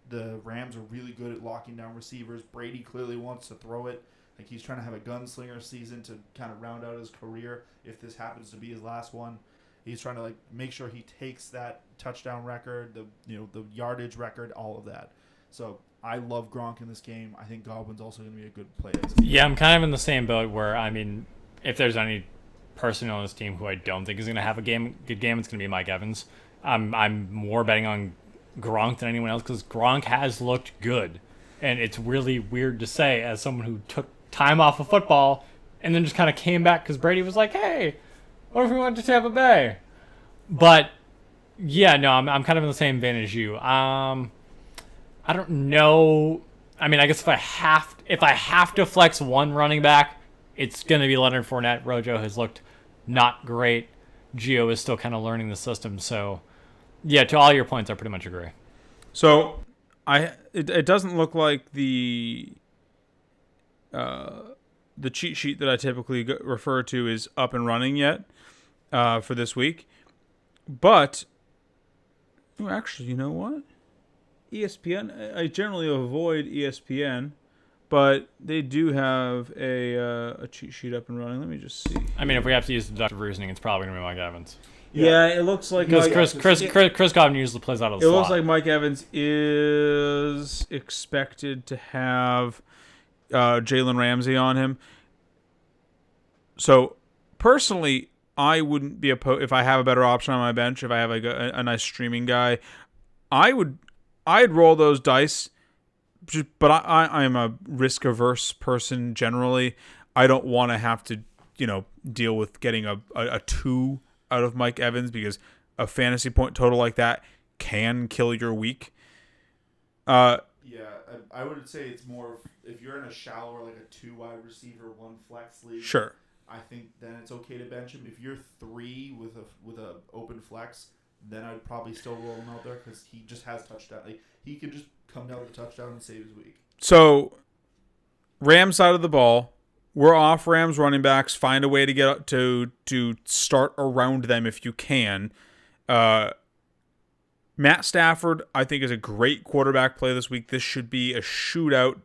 the Rams are really good at locking down receivers. Brady clearly wants to throw it. Like he's trying to have a gunslinger season to kind of round out his career. If this happens to be his last one, he's trying to make sure he takes that touchdown record, the yardage record, all of that. So I love Gronk in this game. I think Godwin's also going to be a good play. Yeah, I'm kind of in the same boat where, if there's any person on this team who I don't think is going to have a good game, it's going to be Mike Evans. I'm more betting on Gronk than anyone else because Gronk has looked good. And it's really weird to say as someone who took time off of football and then just kind of came back because Brady was like, hey, what if we went to Tampa Bay? But, yeah, no, I'm kind of in the same vein as you. I don't know. I guess if I have to flex one running back, it's going to be Leonard Fournette. Rojo has looked not great. Gio is still kind of learning the system. So, yeah, to all your points, I pretty much agree. So, it doesn't look like the cheat sheet that I typically refer to is up and running yet for this week. But, actually, you know what? ESPN, I generally avoid ESPN, but they do have a cheat sheet up and running. Let me just see. If we have to use deductive reasoning, it's probably going to be Mike Evans. Yeah, it looks like because Chris Godwin usually plays out of the slot. It looks like Mike Evans is expected to have Jalen Ramsey on him. So personally, I wouldn't be opposed if I have a better option on my bench. If I have a nice streaming guy, I'd roll those dice. But I'm a risk averse person generally. I don't want to have to deal with getting a 2 out of Mike Evans because a fantasy point total like that can kill your week. I would say it's more if you're in a shallower, like a 2 wide receiver, 1 flex league. Sure. I think then it's okay to bench him. If you're 3 with a open flex, then I'd probably still roll him out there because he just has touchdown. Like he can just come down with a touchdown and save his week. So, Rams side of the ball, we're off Rams running backs. Find a way to get up to start around them if you can. Matt Stafford, I think, is a great quarterback play this week. This should be a shootout,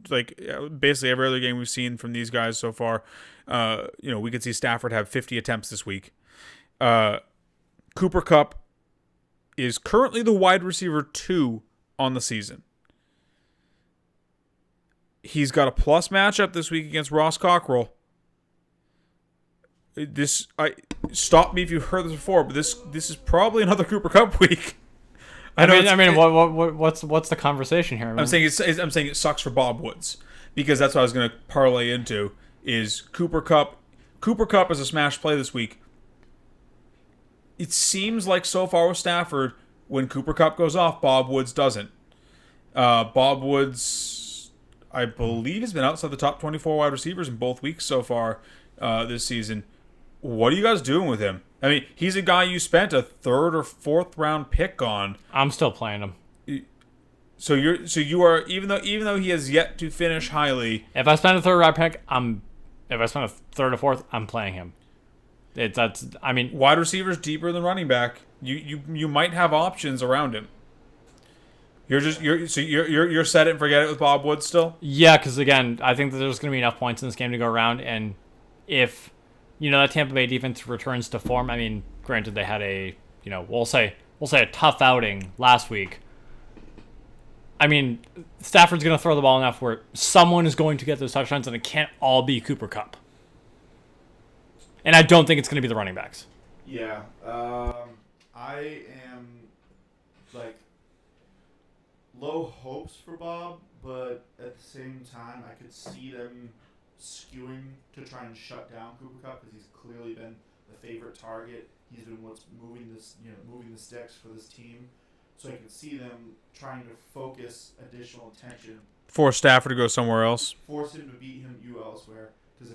like basically every other game we've seen from these guys so far. We could see Stafford have 50 attempts this week. Cooper Kupp is currently the wide receiver 2 on the season. He's got a plus matchup this week against Ross Cockrell. Stop me if you've heard this before, but this is probably another Cooper Kupp week. What's the conversation here? I'm saying it sucks for Bob Woods because that's what I was going to parlay into is Cooper Kupp. Cooper Kupp is a smash play this week. It seems like so far with Stafford, when Cooper Kupp goes off, Bob Woods doesn't. Bob Woods, I believe, has been outside the top 24 wide receivers in both weeks so far. this season. What are you guys doing with him? I mean, he's a guy you spent a 3rd or 4th round pick on. I'm still playing him. So you are even though he has yet to finish highly. If I spend a 3rd round pick, if I spend a 3rd or 4th, I'm playing him. Wide receivers deeper than running back. You might have options around him. You're set it and forget it with Bob Woods still? Yeah, because again, I think that there's going to be enough points in this game to go around, and if that Tampa Bay defense returns to form, I mean, granted they had we'll say a tough outing last week. I mean, Stafford's going to throw the ball enough where someone is going to get those touchdowns, and it can't all be Cooper Kupp. And I don't think it's going to be the running backs. Yeah, I am low hopes for Bob, but at the same time, I could see them skewing to try and shut down Cooper Kupp because he's clearly been the favorite target. He's been what's moving the sticks for this team. So I could see them trying to focus additional attention. Force Stafford to go somewhere else. Force him to beat you elsewhere. Because,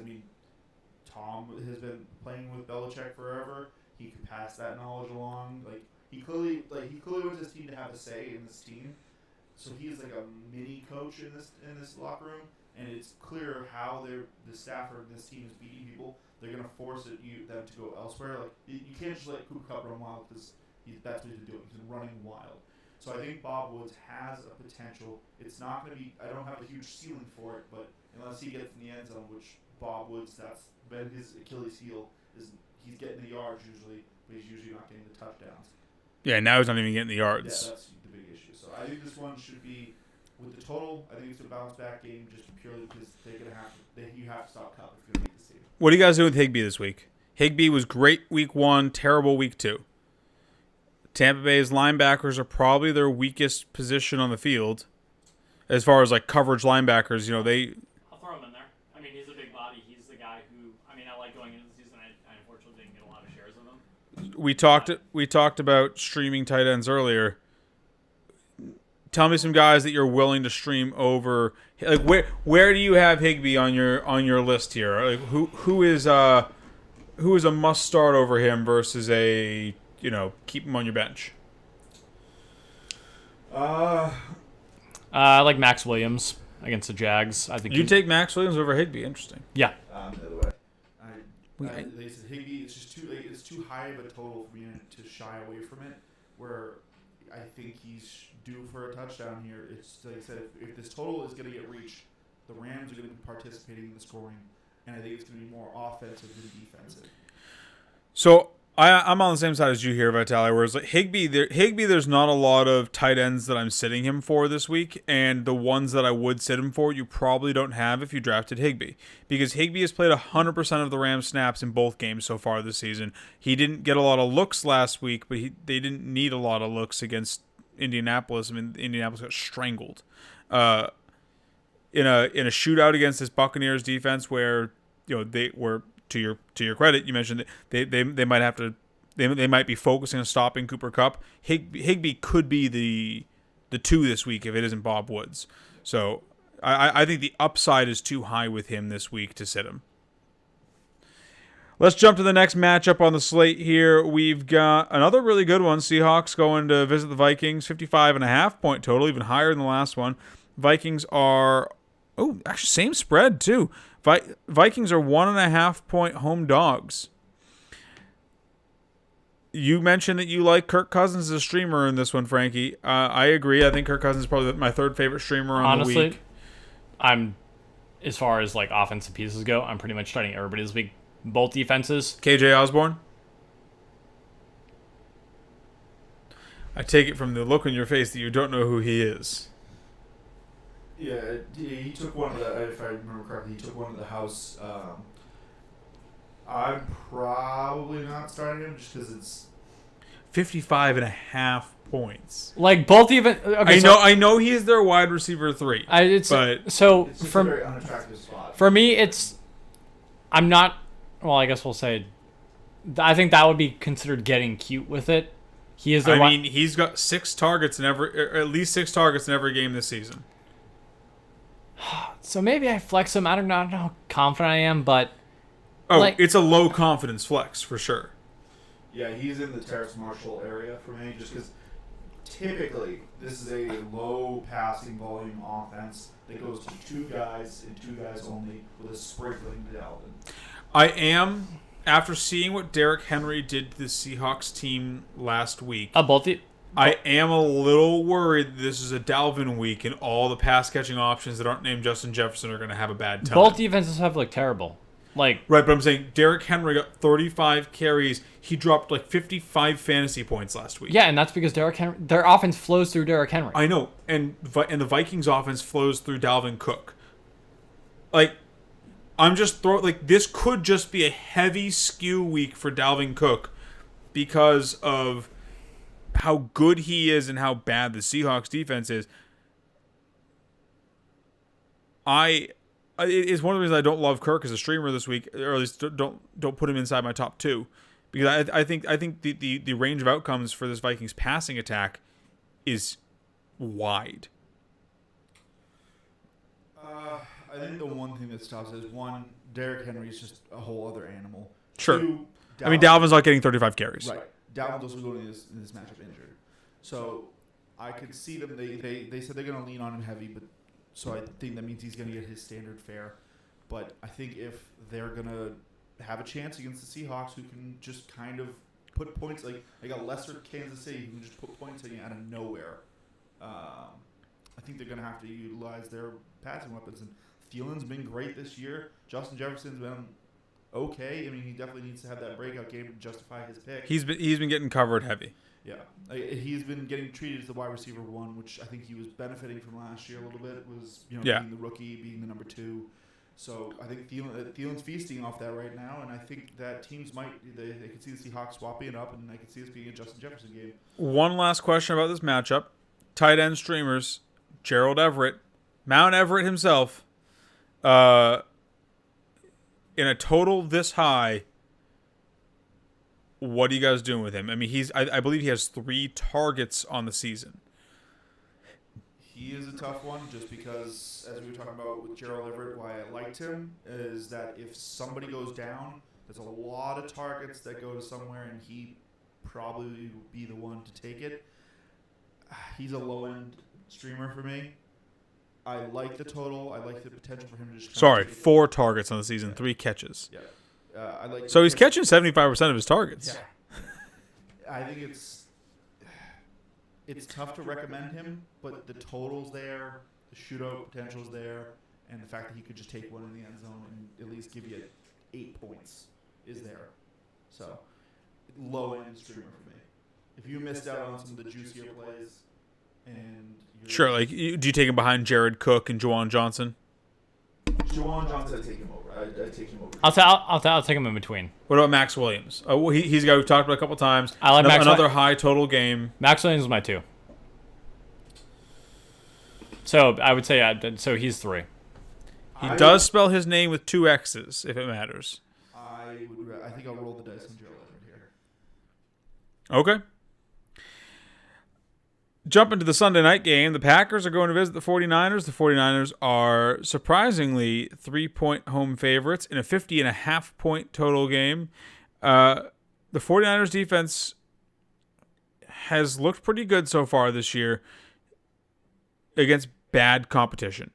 Tom has been playing with Belichick forever. He can pass that knowledge along. He clearly wants his team to have a say in this team. So he's like a mini coach in this locker room. And it's clear how the Stafford and this team is beating people. They're going to force them to go elsewhere. You can't just let Cooper Kupp run wild because that's what he's doing. He's running wild. So I think Bob Woods has a potential. It's not going to be – I don't have a huge ceiling for it, but unless he gets in the end zone, which Bob Woods, that's been his Achilles heel, is he's getting the yards usually, but he's usually not getting the touchdowns. Yeah, now he's not even getting the yards. Yeah, that's the big issue. So I think this one should be – with the total, I think it's a bounce-back game just purely because you have to stop Kupp if you're going to beat the team. What do you guys do with Higbee this week? Higbee was great week 1, terrible week 2. Tampa Bay's linebackers are probably their weakest position on the field. As far as coverage linebackers, they... I'll throw him in there. He's a big body. He's the guy who... I like going into the season. I unfortunately didn't get a lot of shares of him. We talked about streaming tight ends earlier. Tell me some guys that you're willing to stream over. Where do you have Higbee on your list here? Who is a must start over him versus a keep him on your bench? I like Max Williams against the Jags. I think you take Max Williams over Higbee. Interesting. Yeah. The other way. They said Higbee. It's just too high of a total for me to shy away from it. Where I think he's due for a touchdown here. It's like I said, if this total is going to get reached, the Rams are going to be participating in the scoring, and I think it's going to be more offensive than defensive. So I'm on the same side as you here, Vitali. Whereas Higbee, there's not a lot of tight ends that I'm sitting him for this week, and the ones that I would sit him for, you probably don't have if you drafted Higbee, because Higbee has played 100% of the Rams snaps in both games so far this season. He didn't get a lot of looks last week, but they didn't need a lot of looks against Indianapolis. Indianapolis got strangled in a shootout against this Buccaneers defense, where they were, to your credit, you mentioned that they might have to they might be focusing on stopping Cooper Kupp. Higbee could be the 2 this week if it isn't Bob Woods. So I think the upside is too high with him this week to sit him. Let's jump to the next matchup on the slate here. We've got another really good one. Seahawks going to visit the Vikings. 55.5 point total, even higher than the last one. Vikings are, actually same spread too. Vikings are 1.5 point home dogs. You mentioned that you like Kirk Cousins as a streamer in this one, Frankie. I agree. I think Kirk Cousins is probably my 3rd favorite streamer on the week. Honestly, as far as offensive pieces go, I'm pretty much starting everybody this week. Both defenses. KJ Osborne? I take it from the look on your face that you don't know who he is. Yeah, he took one of the, if I remember correctly, he took one of the house. I'm probably not starting him just because it's 55.5 points. Both even. Okay, I know he is their wide receiver 3. It's a very unattractive spot. For me, I'm not. Well, I guess we'll say. I think that would be considered getting cute with it. He is. He's got 6 targets at least 6 targets in every game this season. So maybe I flex him. I don't know how confident I am, but Oh, it's a low confidence flex for sure. Yeah, he's in the Terrace Marshall area for me, just because typically this is a low passing volume offense that goes to two guys and two guys only with a sprinkling to Dalvin. I am, after seeing what Derrick Henry did to the Seahawks team last week, I am a little worried this is a Dalvin week and all the pass catching options that aren't named Justin Jefferson are going to have a bad time. Both defenses have terrible. Right, but I'm saying Derrick Henry got 35 carries. He dropped 55 fantasy points last week. Yeah, and that's because Derrick Henry, their offense flows through Derrick Henry. I know, and the Vikings offense flows through Dalvin Cook. I'm just this could just be a heavy skew week for Dalvin Cook because of how good he is and how bad the Seahawks defense is. It's one of the reasons I don't love Kirk as a streamer this week, or at least don't put him inside my top 2, because I think the range of outcomes for this Vikings passing attack is wide. I think the one thing that stops is, one, Derrick Henry is just a whole other animal. Sure. 2, Dalvin's not getting 35 carries. Right. Dalvin's also going in this matchup injured. So I could see them. They said they're going to lean on him heavy, but so I think that means he's going to get his standard fare. But I think if they're going to have a chance against the Seahawks, who can just kind of put points, they got lesser Kansas City, who can just put points on you out of nowhere. I think they're going to have to utilize their passing weapons. And Thielen's been great this year. Justin Jefferson's been okay. I mean, he definitely needs to have that breakout game to justify his pick. He's been getting covered heavy. Yeah, he's been getting treated as the wide receiver 1, which I think he was benefiting from last year a little bit. Was being the rookie, being the number 2. So I think Thielen's feasting off that right now, and I think that teams they could see the Seahawks swapping it up, and I could see this being a Justin Jefferson game. One last question about this matchup: tight end streamers, Gerald Everett, Mount Everett himself, in a total this high. What are you guys doing with him? I mean, I believe he has 3 targets on the season. He is a tough one just because, as we were talking about with Gerald Everett, why I liked him is that if somebody goes down, there's a lot of targets that go to somewhere, and he probably will be the one to take it. He's a low-end streamer for me. I like the total. I like the potential for him to just... 4 targets on the season, 3 catches. Yeah. So he's catching 75% of his targets. Yeah. I think it's tough to recommend him, but the total's there, the shootout potential's there, and the fact that he could just take one in the end zone and at least give you 8 points is there. So, low-end streamer for me. If you missed out on some of the juicier plays, and sure, do you take him behind Jared Cook and Juwan Johnson? Juwan Johnson, I'd take him over. I'd take him over. I'll take him in between. What about Max Williams? He's a guy we've talked about a couple times. I like another high total game. Max Williams is my 2. So I would say so he's 3. He does spell his name with 2 X's, if it matters. I think I'll roll the dice on Gerald Everett here. Okay. Jump into the Sunday night game. The Packers are going to visit the 49ers. The 49ers are surprisingly 3-point home favorites in a 50.5-point total game. The 49ers defense has looked pretty good so far this year against bad competition.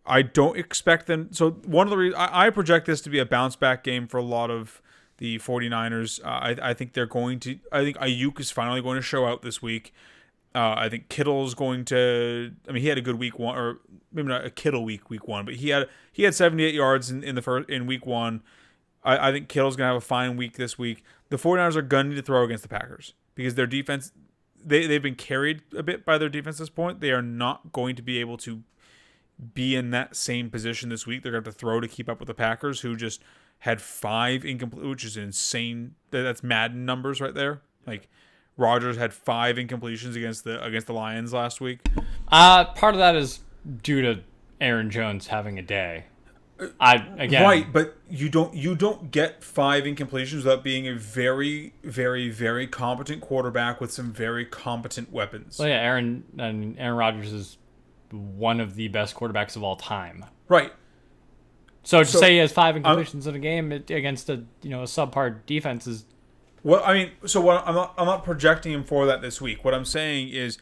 I don't expect them. So one of the reasons I project this to be a bounce back game for a lot of the 49ers. I think they're going to. I think Ayuk is finally going to show out this week. I think Kittle's going to. I mean, he had a good week 1, or maybe not a Kittle week 1, but he had 78 yards in week 1. I think Kittle's going to have a fine week this week. The 49ers are going to need to throw against the Packers because their defense, they've been carried a bit by their defense at this point. They are not going to be able to be in that same position this week. They're going to have to throw to keep up with the Packers, who just had 5 incomplete, which is insane. That's Madden numbers right there. Rodgers had 5 incompletions against the Lions last week. Part of that is due to Aaron Jones having a day. Right, but you don't get 5 incompletions without being a very, very, very competent quarterback with some very competent weapons. Well, yeah, Aaron Rodgers is one of the best quarterbacks of all time. Right. So to say he has 5 incompletions in a game against a subpar defense is. Well, I mean, I'm not projecting him for that this week. What I'm saying is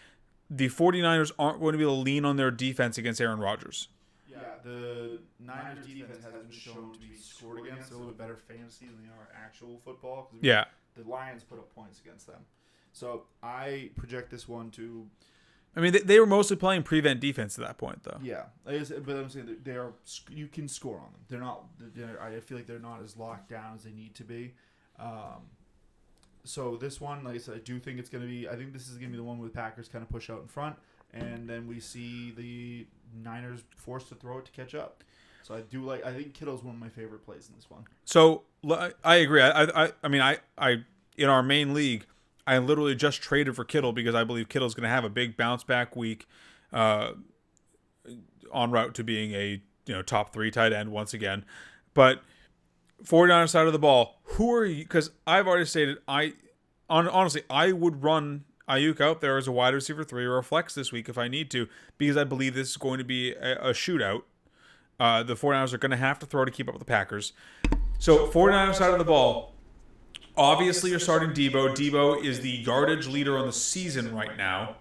the 49ers aren't going to be able to lean on their defense against Aaron Rodgers. Yeah, the Niners defense has been shown to be scored against. A little bit better fantasy than they are actual football. Yeah. The Lions put up points against them. So I project this one to. I mean, they were mostly playing prevent defense at that point, though. Yeah, but I'm saying that they are. You can score on them. They're not. I feel like they're not as locked down as they need to be. So this one, like I said, I do think it's going to be. I think this is going to be the one where the Packers kind of push out in front, and then we see the Niners forced to throw it to catch up. So I think Kittle's one of my favorite plays in this one. So I agree. I mean, in our main league, I literally just traded for Kittle because I believe Kittle's going to have a big bounce back week, en route to being a top 3 tight end once again. But 49ers side of the ball, who are you? Because I've already stated honestly I would run Ayuk out there as a wide receiver 3 or a flex this week if I need to, because I believe this is going to be a shootout. The 49ers are going to have to throw to keep up with the Packers. So 49ers side of the ball, obviously you're starting Debo. Debo is the yardage leader on the season right now,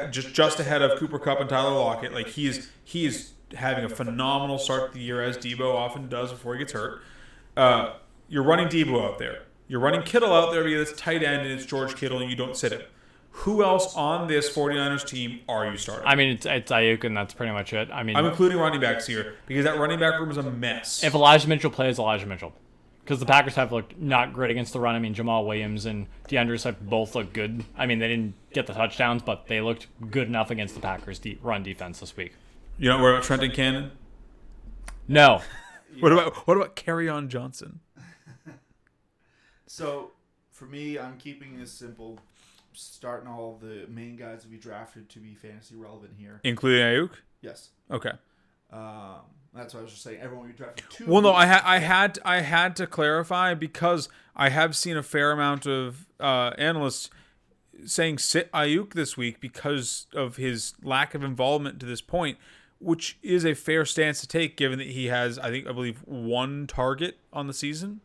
just ahead of Cooper Kupp and Tyler Lockett. Like he is having a phenomenal start to the year, as Debo often does before he gets hurt. You're running Debo out there. You're running Kittle out there because it's tight end and it's George Kittle and you don't sit him. Who else on this 49ers team are you starting? I mean, it's Ayuk, and that's pretty much it. I mean, I'm including running backs here because that running back room is a mess. If Elijah Mitchell plays, Elijah Mitchell. Because the Packers have looked not great against the run. I mean, Jamal Williams and DeAndre have both looked good. I mean, they didn't get the touchdowns, but they looked good enough against the Packers' run defense this week. You don't worry about Trenton Cannon? No. What about Kerryon Johnson? So, for me, I'm keeping this simple. Starting all the main guys that we drafted to be fantasy relevant here. Including Ayuk? Yes. Okay. That's what I was just saying. Everyone we drafted 2. Well, no, I had to clarify because I have seen a fair amount of analysts saying sit Ayuk this week because of his lack of involvement to this point, which is a fair stance to take given that he has, I believe, 1 target on the season.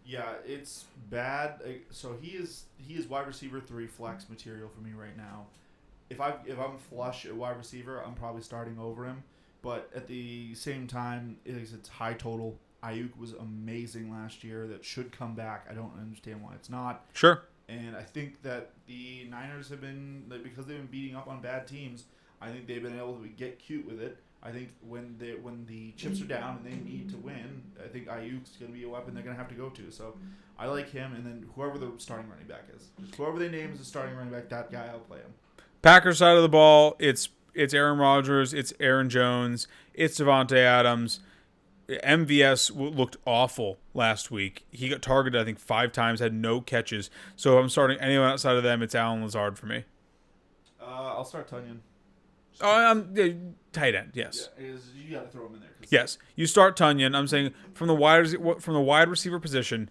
Yeah, it's bad. So he is wide receiver 3 flex material for me right now. If I'm flush at wide receiver, I'm probably starting over him. But at the same time, it's high total. Ayuk was amazing last year. That should come back. I don't understand why it's not. Sure. And I think that the Niners have been, because they've been beating up on bad teams, I think they've been able to get cute with it. I think when the chips are down and they need to win, I think Ayuk's going to be a weapon they're going to have to go to. So I like him, and then whoever the starting running back is. Just whoever they name as the starting running back, that guy, I'll play him. Packers side of the ball, it's Aaron Rodgers, it's Aaron Jones, it's Devontae Adams. MVS looked awful last week. He got targeted, I think, 5 times, had no catches. So if I'm starting anyone outside of them, it's Allen Lazard for me. I'll start Tunyon. Tight end, yes. Yeah, you got to throw him in there. Yes, you start Tunyon. I'm saying from the wide receiver position,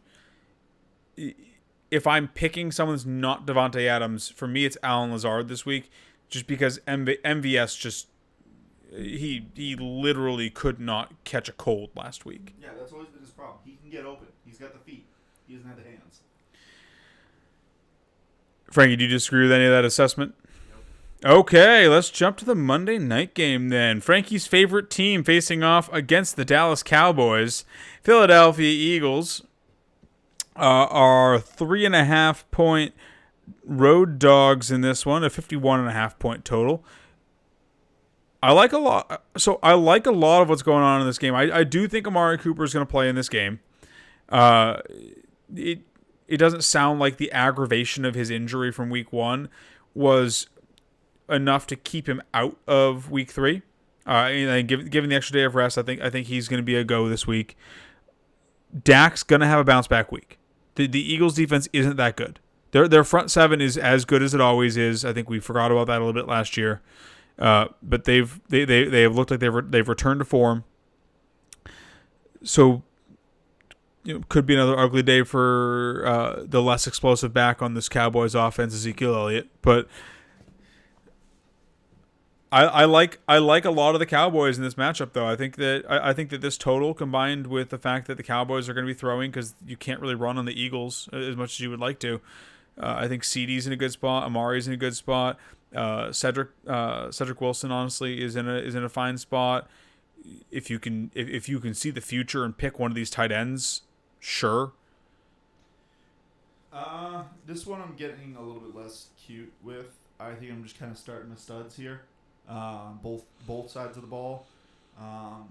if I'm picking someone that's not Devontae Adams, for me it's Allen Lazard this week, just because MVS just he literally could not catch a cold last week. Yeah, that's always been his problem. He can get open. He's got the feet. He doesn't have the hands. Frankie, do you disagree with any of that assessment? Okay, let's jump to the Monday night game then. Frankie's favorite team facing off against the Dallas Cowboys. Philadelphia Eagles are 3.5-point road dogs in this one, a 51.5-point total. I like a lot. So I like a lot of what's going on in this game. I do think Amari Cooper is going to play in this game. It doesn't sound like the aggravation of his injury from week 1 was enough to keep him out of week 3. And given the extra day of rest, I think he's going to be a go this week. Dak's going to have a bounce back week. The Eagles defense isn't that good. Their front 7 is as good as it always is. I think we forgot about that a little bit last year. But they have looked like they've returned to form. So could be another ugly day for the less explosive back on this Cowboys offense, Ezekiel Elliott. But I like a lot of the Cowboys in this matchup, though. I think that this total, combined with the fact that the Cowboys are going to be throwing because you can't really run on the Eagles as much as you would like to. I think CeeDee's in a good spot. Amari's in a good spot. Cedric Wilson honestly is in a fine spot. If you can see the future and pick one of these tight ends, sure. This one I'm getting a little bit less cute with. I think I'm just kind of starting the studs here. Both sides of the ball.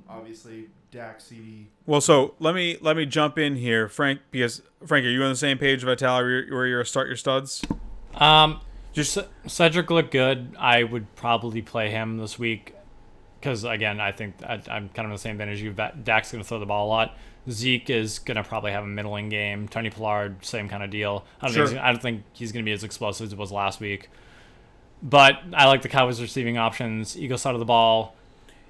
Obviously, Dak, CD. Well, so let me jump in here, Frank. Because Frank, are you on the same page, Vitale, where you're start your studs? Just Cedric looked good. I would probably play him this week because again, I think I'm kind of in the same vein as you. Dak's going to throw the ball a lot. Zeke is going to probably have a middling game. Tony Pollard, same kind of deal. I don't think he's going to be as explosive as it was last week. But I like the Cowboys receiving options. Eagles side of the ball,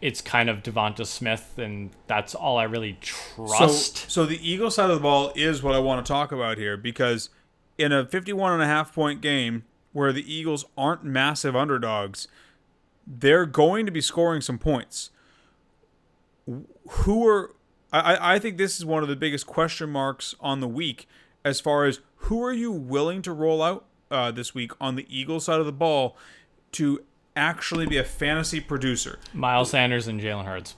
it's kind of Devonta Smith, and that's all I really trust. So the Eagles side of the ball is what I want to talk about here, because in a 51.5-point game where the Eagles aren't massive underdogs, they're going to be scoring some points. I think this is one of the biggest question marks on the week as far as who are you willing to roll out this week on the Eagles side of the ball to actually be a fantasy producer. Miles Sanders and Jalen Hurts.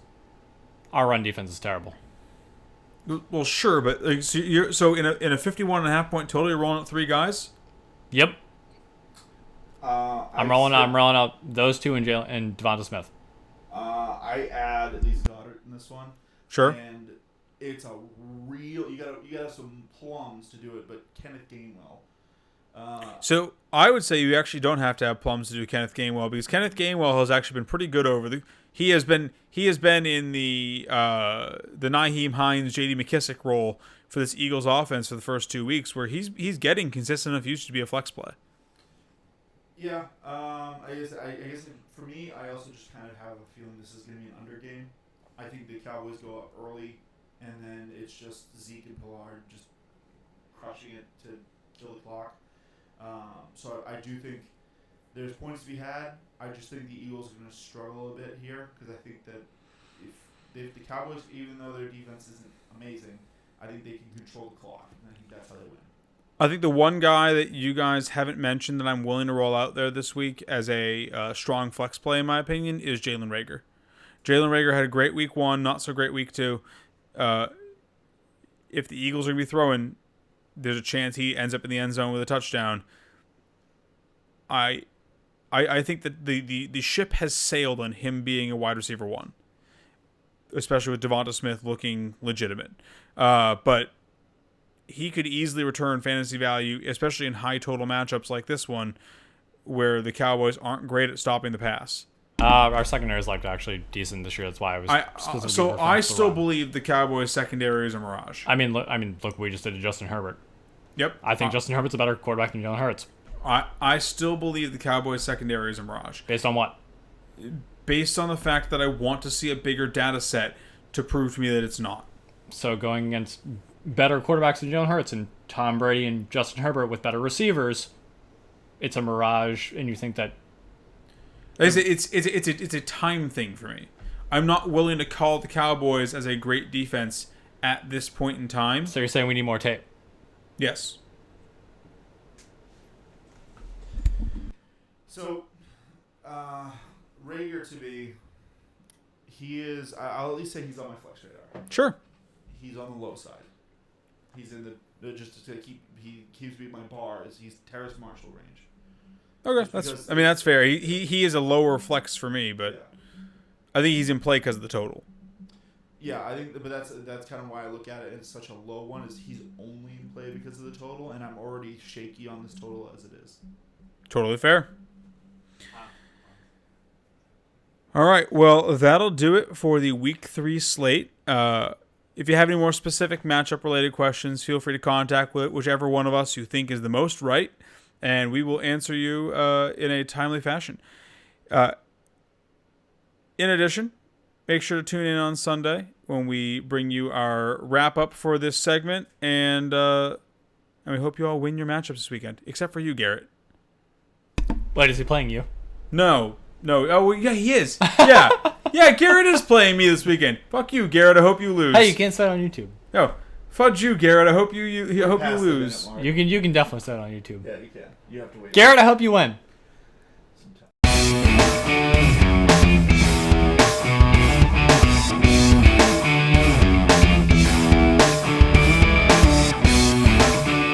Our run defense is terrible. Well, sure, but like, so in a 51.5-point total, you're rolling out 3 guys. Yep. I'm rolling out those 2 and Devonta Smith. I add at least Goddard in this one. Sure. And it's a real you gotta have some plums to do it, but Kenneth Gainwell. So I would say you actually don't have to have plums to do Kenneth Gainwell, because Kenneth Gainwell has actually been pretty good he has been in the Nyheim Hines, J.D. McKissic role for this Eagles offense for the first 2 weeks, where he's getting consistent enough usage to be a flex play. Yeah, I guess for me, I also just kind of have a feeling this is going to be an under game. I think the Cowboys go up early, and then it's just Zeke and Pollard just crushing it to kill the clock. So I do think there's points to be had. I just think the Eagles are going to struggle a bit here, because I think that if the Cowboys, even though their defense isn't amazing, I think they can control the clock, and I think that's how they win. I think the one guy that you guys haven't mentioned that I'm willing to roll out there this week as a strong flex play, in my opinion, is Jaylen Rager. Jaylen Rager had a great week 1, not so great week 2. If the Eagles are going to be throwing, there's a chance he ends up in the end zone with a touchdown. I think that the ship has sailed on him being a wide receiver 1, especially with Devonta Smith looking legitimate. But he could easily return fantasy value, especially in high total matchups like this one, where the Cowboys aren't great at stopping the pass. Our secondary is actually decent this year. That's why I was. I still believe the Cowboys secondary is a mirage. I mean, look, we just did to Justin Herbert. Yep. I think Justin Herbert's a better quarterback than Jalen Hurts. I still believe the Cowboys secondary is a mirage. Based on what? Based on the fact that I want to see a bigger data set to prove to me that it's not. So going against better quarterbacks than Jalen Hurts and Tom Brady and Justin Herbert with better receivers, it's a mirage, and you think that it's a time thing for me. I'm not willing to call the Cowboys as a great defense at this point in time. So you're saying we need more tape? Yes. So, Rager to me, I'll at least say he's on my flex radar. Sure. He's on the low side. He's in the just to he keeps being my bar. He's Terrace Marshall range. Okay, that's fair. He is a lower flex for me, but yeah. I think he's in play because of the total. Yeah, I think, but that's kind of why I look at it as such a low one. Is he's only in play because of the total, and I'm already shaky on this total as it is. Totally fair. All right, well, that'll do it for the Week 3 slate. If you have any more specific matchup-related questions, feel free to contact whichever one of us you think is the most right, and we will answer you in a timely fashion. In addition, make sure to tune in on Sunday when we bring you our wrap-up for this segment, and we hope you all win your matchups this weekend, except for you, Garrett. Wait, is he playing you? No. No. Oh, yeah, he is. Yeah. Yeah, Garrett is playing me this weekend. Fuck you, Garrett. I hope you lose. Hey, you can't set it on YouTube. No. Fudge you, Garrett. I hope you lose. You can definitely set it on YouTube. Yeah, you can. You have to wait. Garrett, I hope you win. Sometimes.